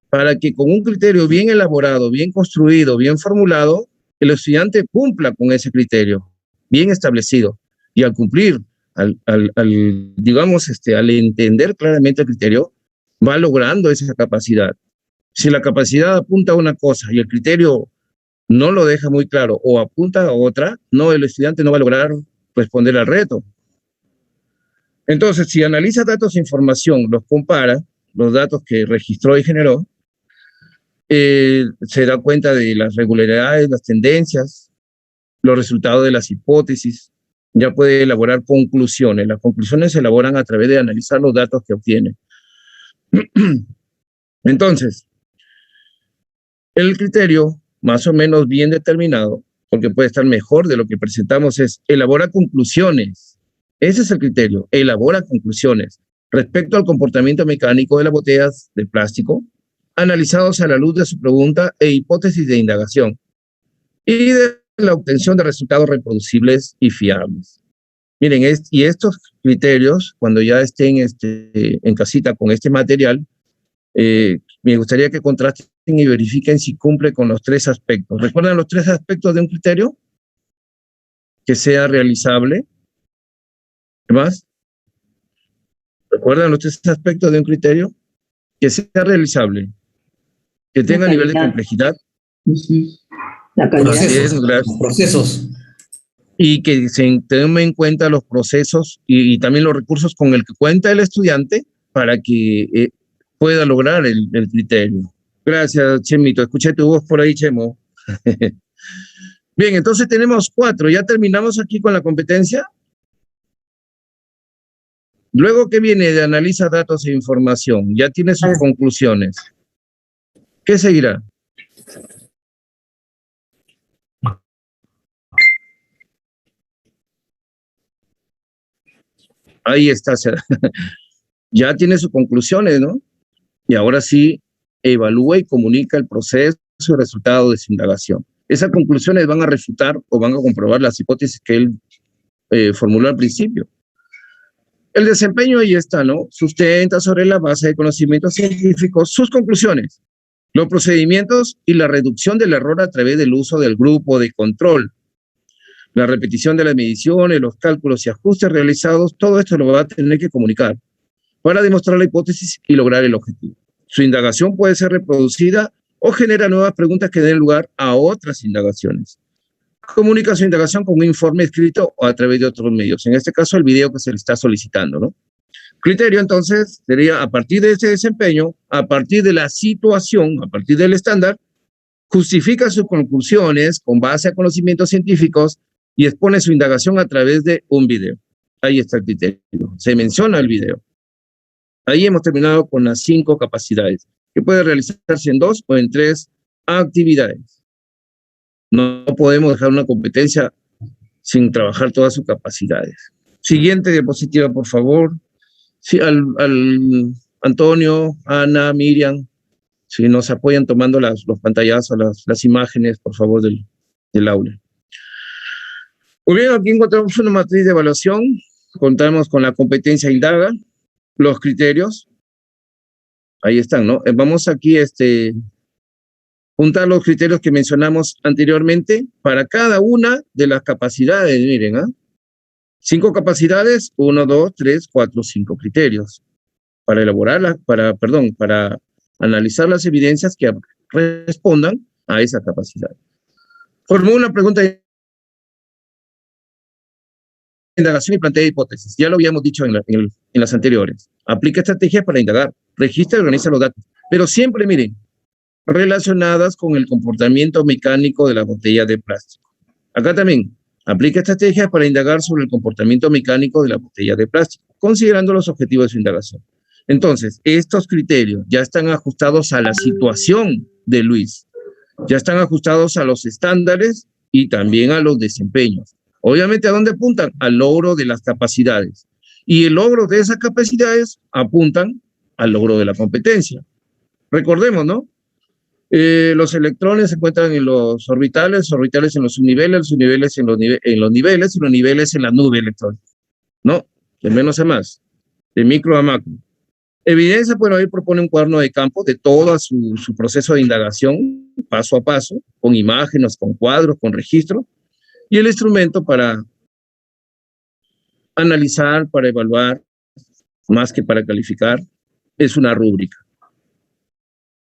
para que con un criterio bien elaborado, bien construido, bien formulado, el estudiante cumpla con ese criterio, bien establecido. Y al cumplir, al entender claramente el criterio, va logrando esa capacidad. Si la capacidad apunta a una cosa y el criterio no lo deja muy claro o apunta a otra, el estudiante no va a lograr responder al reto. Entonces, si analiza datos e información, los compara, los datos que registró y generó, se da cuenta de las regularidades, las tendencias, los resultados de las hipótesis, ya puede elaborar conclusiones. Las conclusiones se elaboran a través de analizar los datos que obtiene. Entonces, el criterio, más o menos bien determinado, porque puede estar mejor de lo que presentamos, es elabora conclusiones. Ese es el criterio, elabora conclusiones respecto al comportamiento mecánico de las botellas de plástico, analizados a la luz de su pregunta e hipótesis de indagación, y de la obtención de resultados reproducibles y fiables. Miren, y estos criterios, cuando ya estén en casita con este material, me gustaría que contrasten y verifiquen si cumple con los 3 aspectos. ¿Recuerdan los 3 aspectos de un criterio? Que sea realizable. ¿Qué más? ¿Recuerdan los 3 aspectos de un criterio? Que sea realizable, que tenga nivel de complejidad. La calidad. Procesos. Y que se tome en cuenta los procesos y también los recursos con el que cuenta el estudiante para que pueda lograr el criterio. Gracias, Chemito. Escuché tu voz por ahí, Chemo. Bien, entonces tenemos 4. ¿Ya terminamos aquí con la competencia? Luego, ¿qué viene de analiza datos e información? Ya tiene sus conclusiones. ¿Qué seguirá? Ahí está. Ya tiene sus conclusiones, ¿no? Y ahora sí, evalúa y comunica el proceso y resultado de su indagación. Esas conclusiones van a refutar o van a comprobar las hipótesis que él formuló al principio. El desempeño ahí está, ¿no? Sustenta sobre la base de conocimientos científicos sus conclusiones, los procedimientos y la reducción del error a través del uso del grupo de control. La repetición de las mediciones, los cálculos y ajustes realizados, todo esto lo va a tener que comunicar para demostrar la hipótesis y lograr el objetivo. Su indagación puede ser reproducida o genera nuevas preguntas que den lugar a otras indagaciones. Comunica su indagación con un informe escrito o a través de otros medios. En este caso, el video que se le está solicitando, ¿no? Criterio, entonces, sería a partir de ese desempeño, a partir de la situación, a partir del estándar, justifica sus conclusiones con base a conocimientos científicos y expone su indagación a través de un video. Ahí está el criterio. Se menciona el video. Ahí hemos terminado con las 5 capacidades, que puede realizarse en 2 o en 3 actividades. No podemos dejar una competencia sin trabajar todas sus capacidades. Siguiente diapositiva, por favor. Sí, al Antonio, Ana, Miriam, si nos apoyan tomando los pantallazos, las imágenes, por favor, del aula. Muy bien, aquí encontramos una matriz de evaluación. Contamos con la competencia indaga, los criterios. Ahí están, ¿no? Vamos aquí juntar los criterios que mencionamos anteriormente para cada una de las capacidades. Miren, 5 capacidades, 1, 2, 3, 4, 5 criterios. Para elaborarlas, para analizar las evidencias que respondan a esa capacidad. Formula una pregunta de indagación y plantea hipótesis. Ya lo habíamos dicho en las anteriores. Aplica estrategias para indagar, registra y organiza los datos. Pero siempre, miren, relacionadas con el comportamiento mecánico de la botella de plástico. Acá también, aplica estrategias para indagar sobre el comportamiento mecánico de la botella de plástico, considerando los objetivos de su indagación. Entonces, estos criterios ya están ajustados a la situación de Luis, ya están ajustados a los estándares y también a los desempeños. Obviamente, ¿a dónde apuntan? Al logro de las capacidades. Y el logro de esas capacidades apuntan al logro de la competencia. Recordemos, ¿no? Los electrones se encuentran en los orbitales en los subniveles, los subniveles en los niveles y los niveles en la nube electrónica. ¿No? De menos a más, de micro a macro. Evidencia, bueno, ahí propone un cuaderno de campo de todo su proceso de indagación, paso a paso, con imágenes, con cuadros, con registros, y el instrumento para analizar, para evaluar, más que para calificar, es una rúbrica.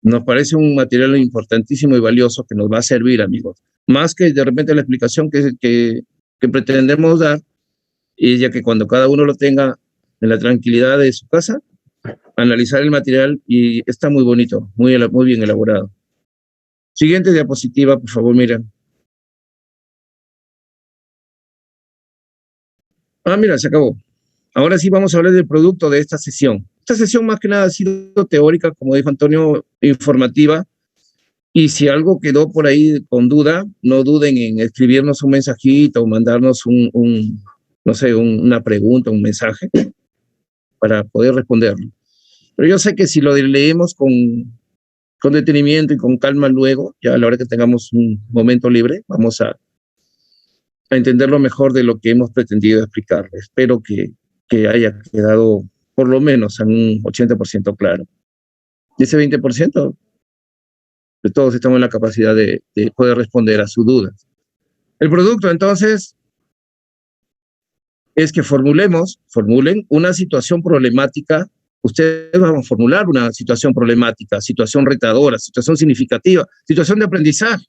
Nos parece un material importantísimo y valioso que nos va a servir, amigos. Más que de repente la explicación que pretendemos dar, y ya que cuando cada uno lo tenga en la tranquilidad de su casa, analizar el material y está muy bonito, muy bien elaborado. Siguiente diapositiva, por favor, miren. Mira, se acabó. Ahora sí vamos a hablar del producto de esta sesión. Esta sesión más que nada ha sido teórica, como dijo Antonio, informativa, Y si algo quedó por ahí con duda, no duden en escribirnos un mensajito o mandarnos no sé, una pregunta, un mensaje para poder responderlo. Pero yo sé que si lo leemos con detenimiento y con calma luego, ya a la hora que tengamos un momento libre, vamos a entenderlo mejor de lo que hemos pretendido explicarles. Espero que haya quedado por lo menos en un 80% claro. Y ese 20%, de todos estamos en la capacidad de poder responder a sus dudas. El producto, entonces, es que formulen una situación problemática. Ustedes van a formular una situación problemática, situación retadora, situación significativa, situación de aprendizaje,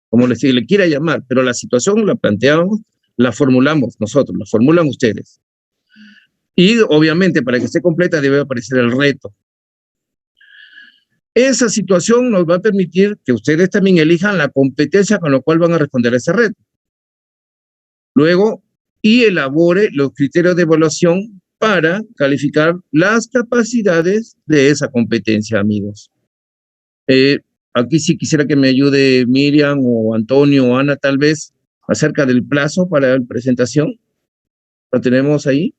como le quiera llamar, pero la situación la planteamos, la formulamos nosotros, la formulan ustedes. Y obviamente para que esté completa debe aparecer el reto. Esa situación nos va a permitir que ustedes también elijan la competencia con la cual van a responder a ese reto. Luego, y elabore los criterios de evaluación para calificar las capacidades de esa competencia, amigos. Aquí sí quisiera que me ayude Miriam o Antonio o Ana, tal vez, acerca del plazo para la presentación. ¿Lo tenemos ahí?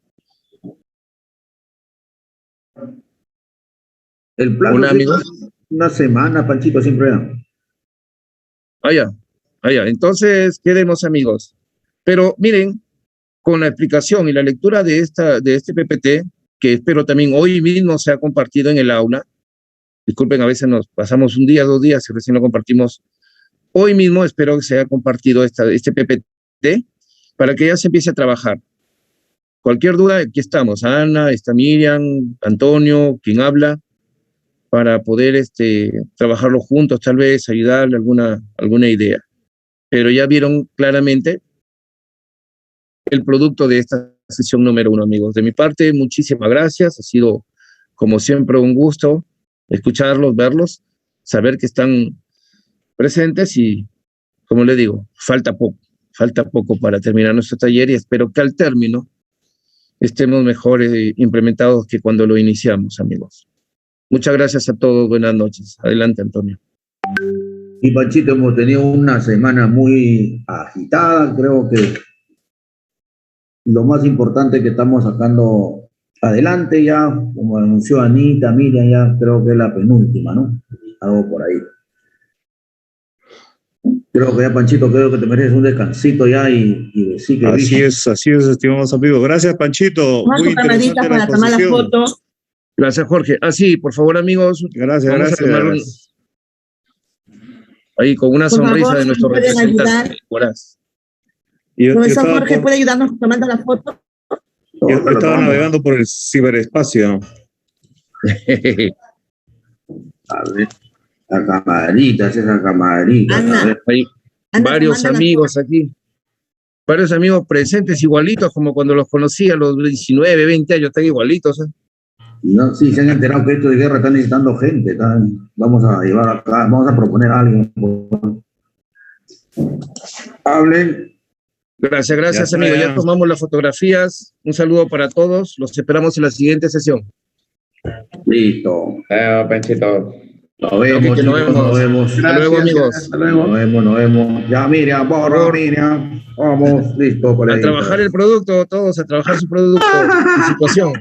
El plazo Hola, amigos. Una semana, Panchito, siempre da. Entonces, quedemos, amigos. Pero miren, con la explicación y la lectura de este PPT, que espero también hoy mismo sea compartido en el aula. Disculpen, a veces nos pasamos un día, 2 días y recién lo compartimos. Hoy mismo espero que sea compartido este PPT para que ya se empiece a trabajar. Cualquier duda, aquí estamos. Ana, está Miriam, Antonio, quien habla, para poder trabajarlo juntos, tal vez ayudarle alguna idea. Pero ya vieron claramente el producto de esta sesión número 1, amigos. De mi parte, muchísimas gracias. Ha sido, como siempre, un gusto escucharlos, verlos, saber que están presentes y, como les digo, falta poco para terminar nuestro taller y espero que al término estemos mejor implementados que cuando lo iniciamos, amigos. Muchas gracias a todos. Buenas noches. Adelante, Antonio. Y Panchito, hemos tenido una semana muy agitada. Creo que lo más importante que estamos sacando adelante ya, como anunció Anita, Miriam, ya creo que es la penúltima, ¿no? Algo por ahí. Creo que ya, Panchito, creo que te mereces un descansito ya y sí que así es, estimados amigos. Gracias, Panchito. Muy interesante para tomar la foto. Gracias, Jorge. Sí, por favor, amigos. Gracias. Ahí, con una sonrisa favor, de nuestro representante. Profesor Jorge, ¿puede ayudarnos tomando la foto? Yo estaba navegando por el ciberespacio. A ver, esa camarita. Ana, hay varios amigos aquí. Varios amigos presentes, igualitos como cuando los conocí a los 19, 20 años, están igualitos. No, sí, se han enterado que esto de guerra está necesitando gente. Vamos a llevar acá, vamos a proponer a alguien. Hablen. Gracias, amigo. Ya tomamos las fotografías. Un saludo para todos. Los esperamos en la siguiente sesión. Listo. Panchito. Nos vemos. Hasta luego, amigos. Hasta luego. Nos vemos. Ya, Miriam, Miriam. Vamos, listo. A trabajar el producto, todos a trabajar su producto, su situación.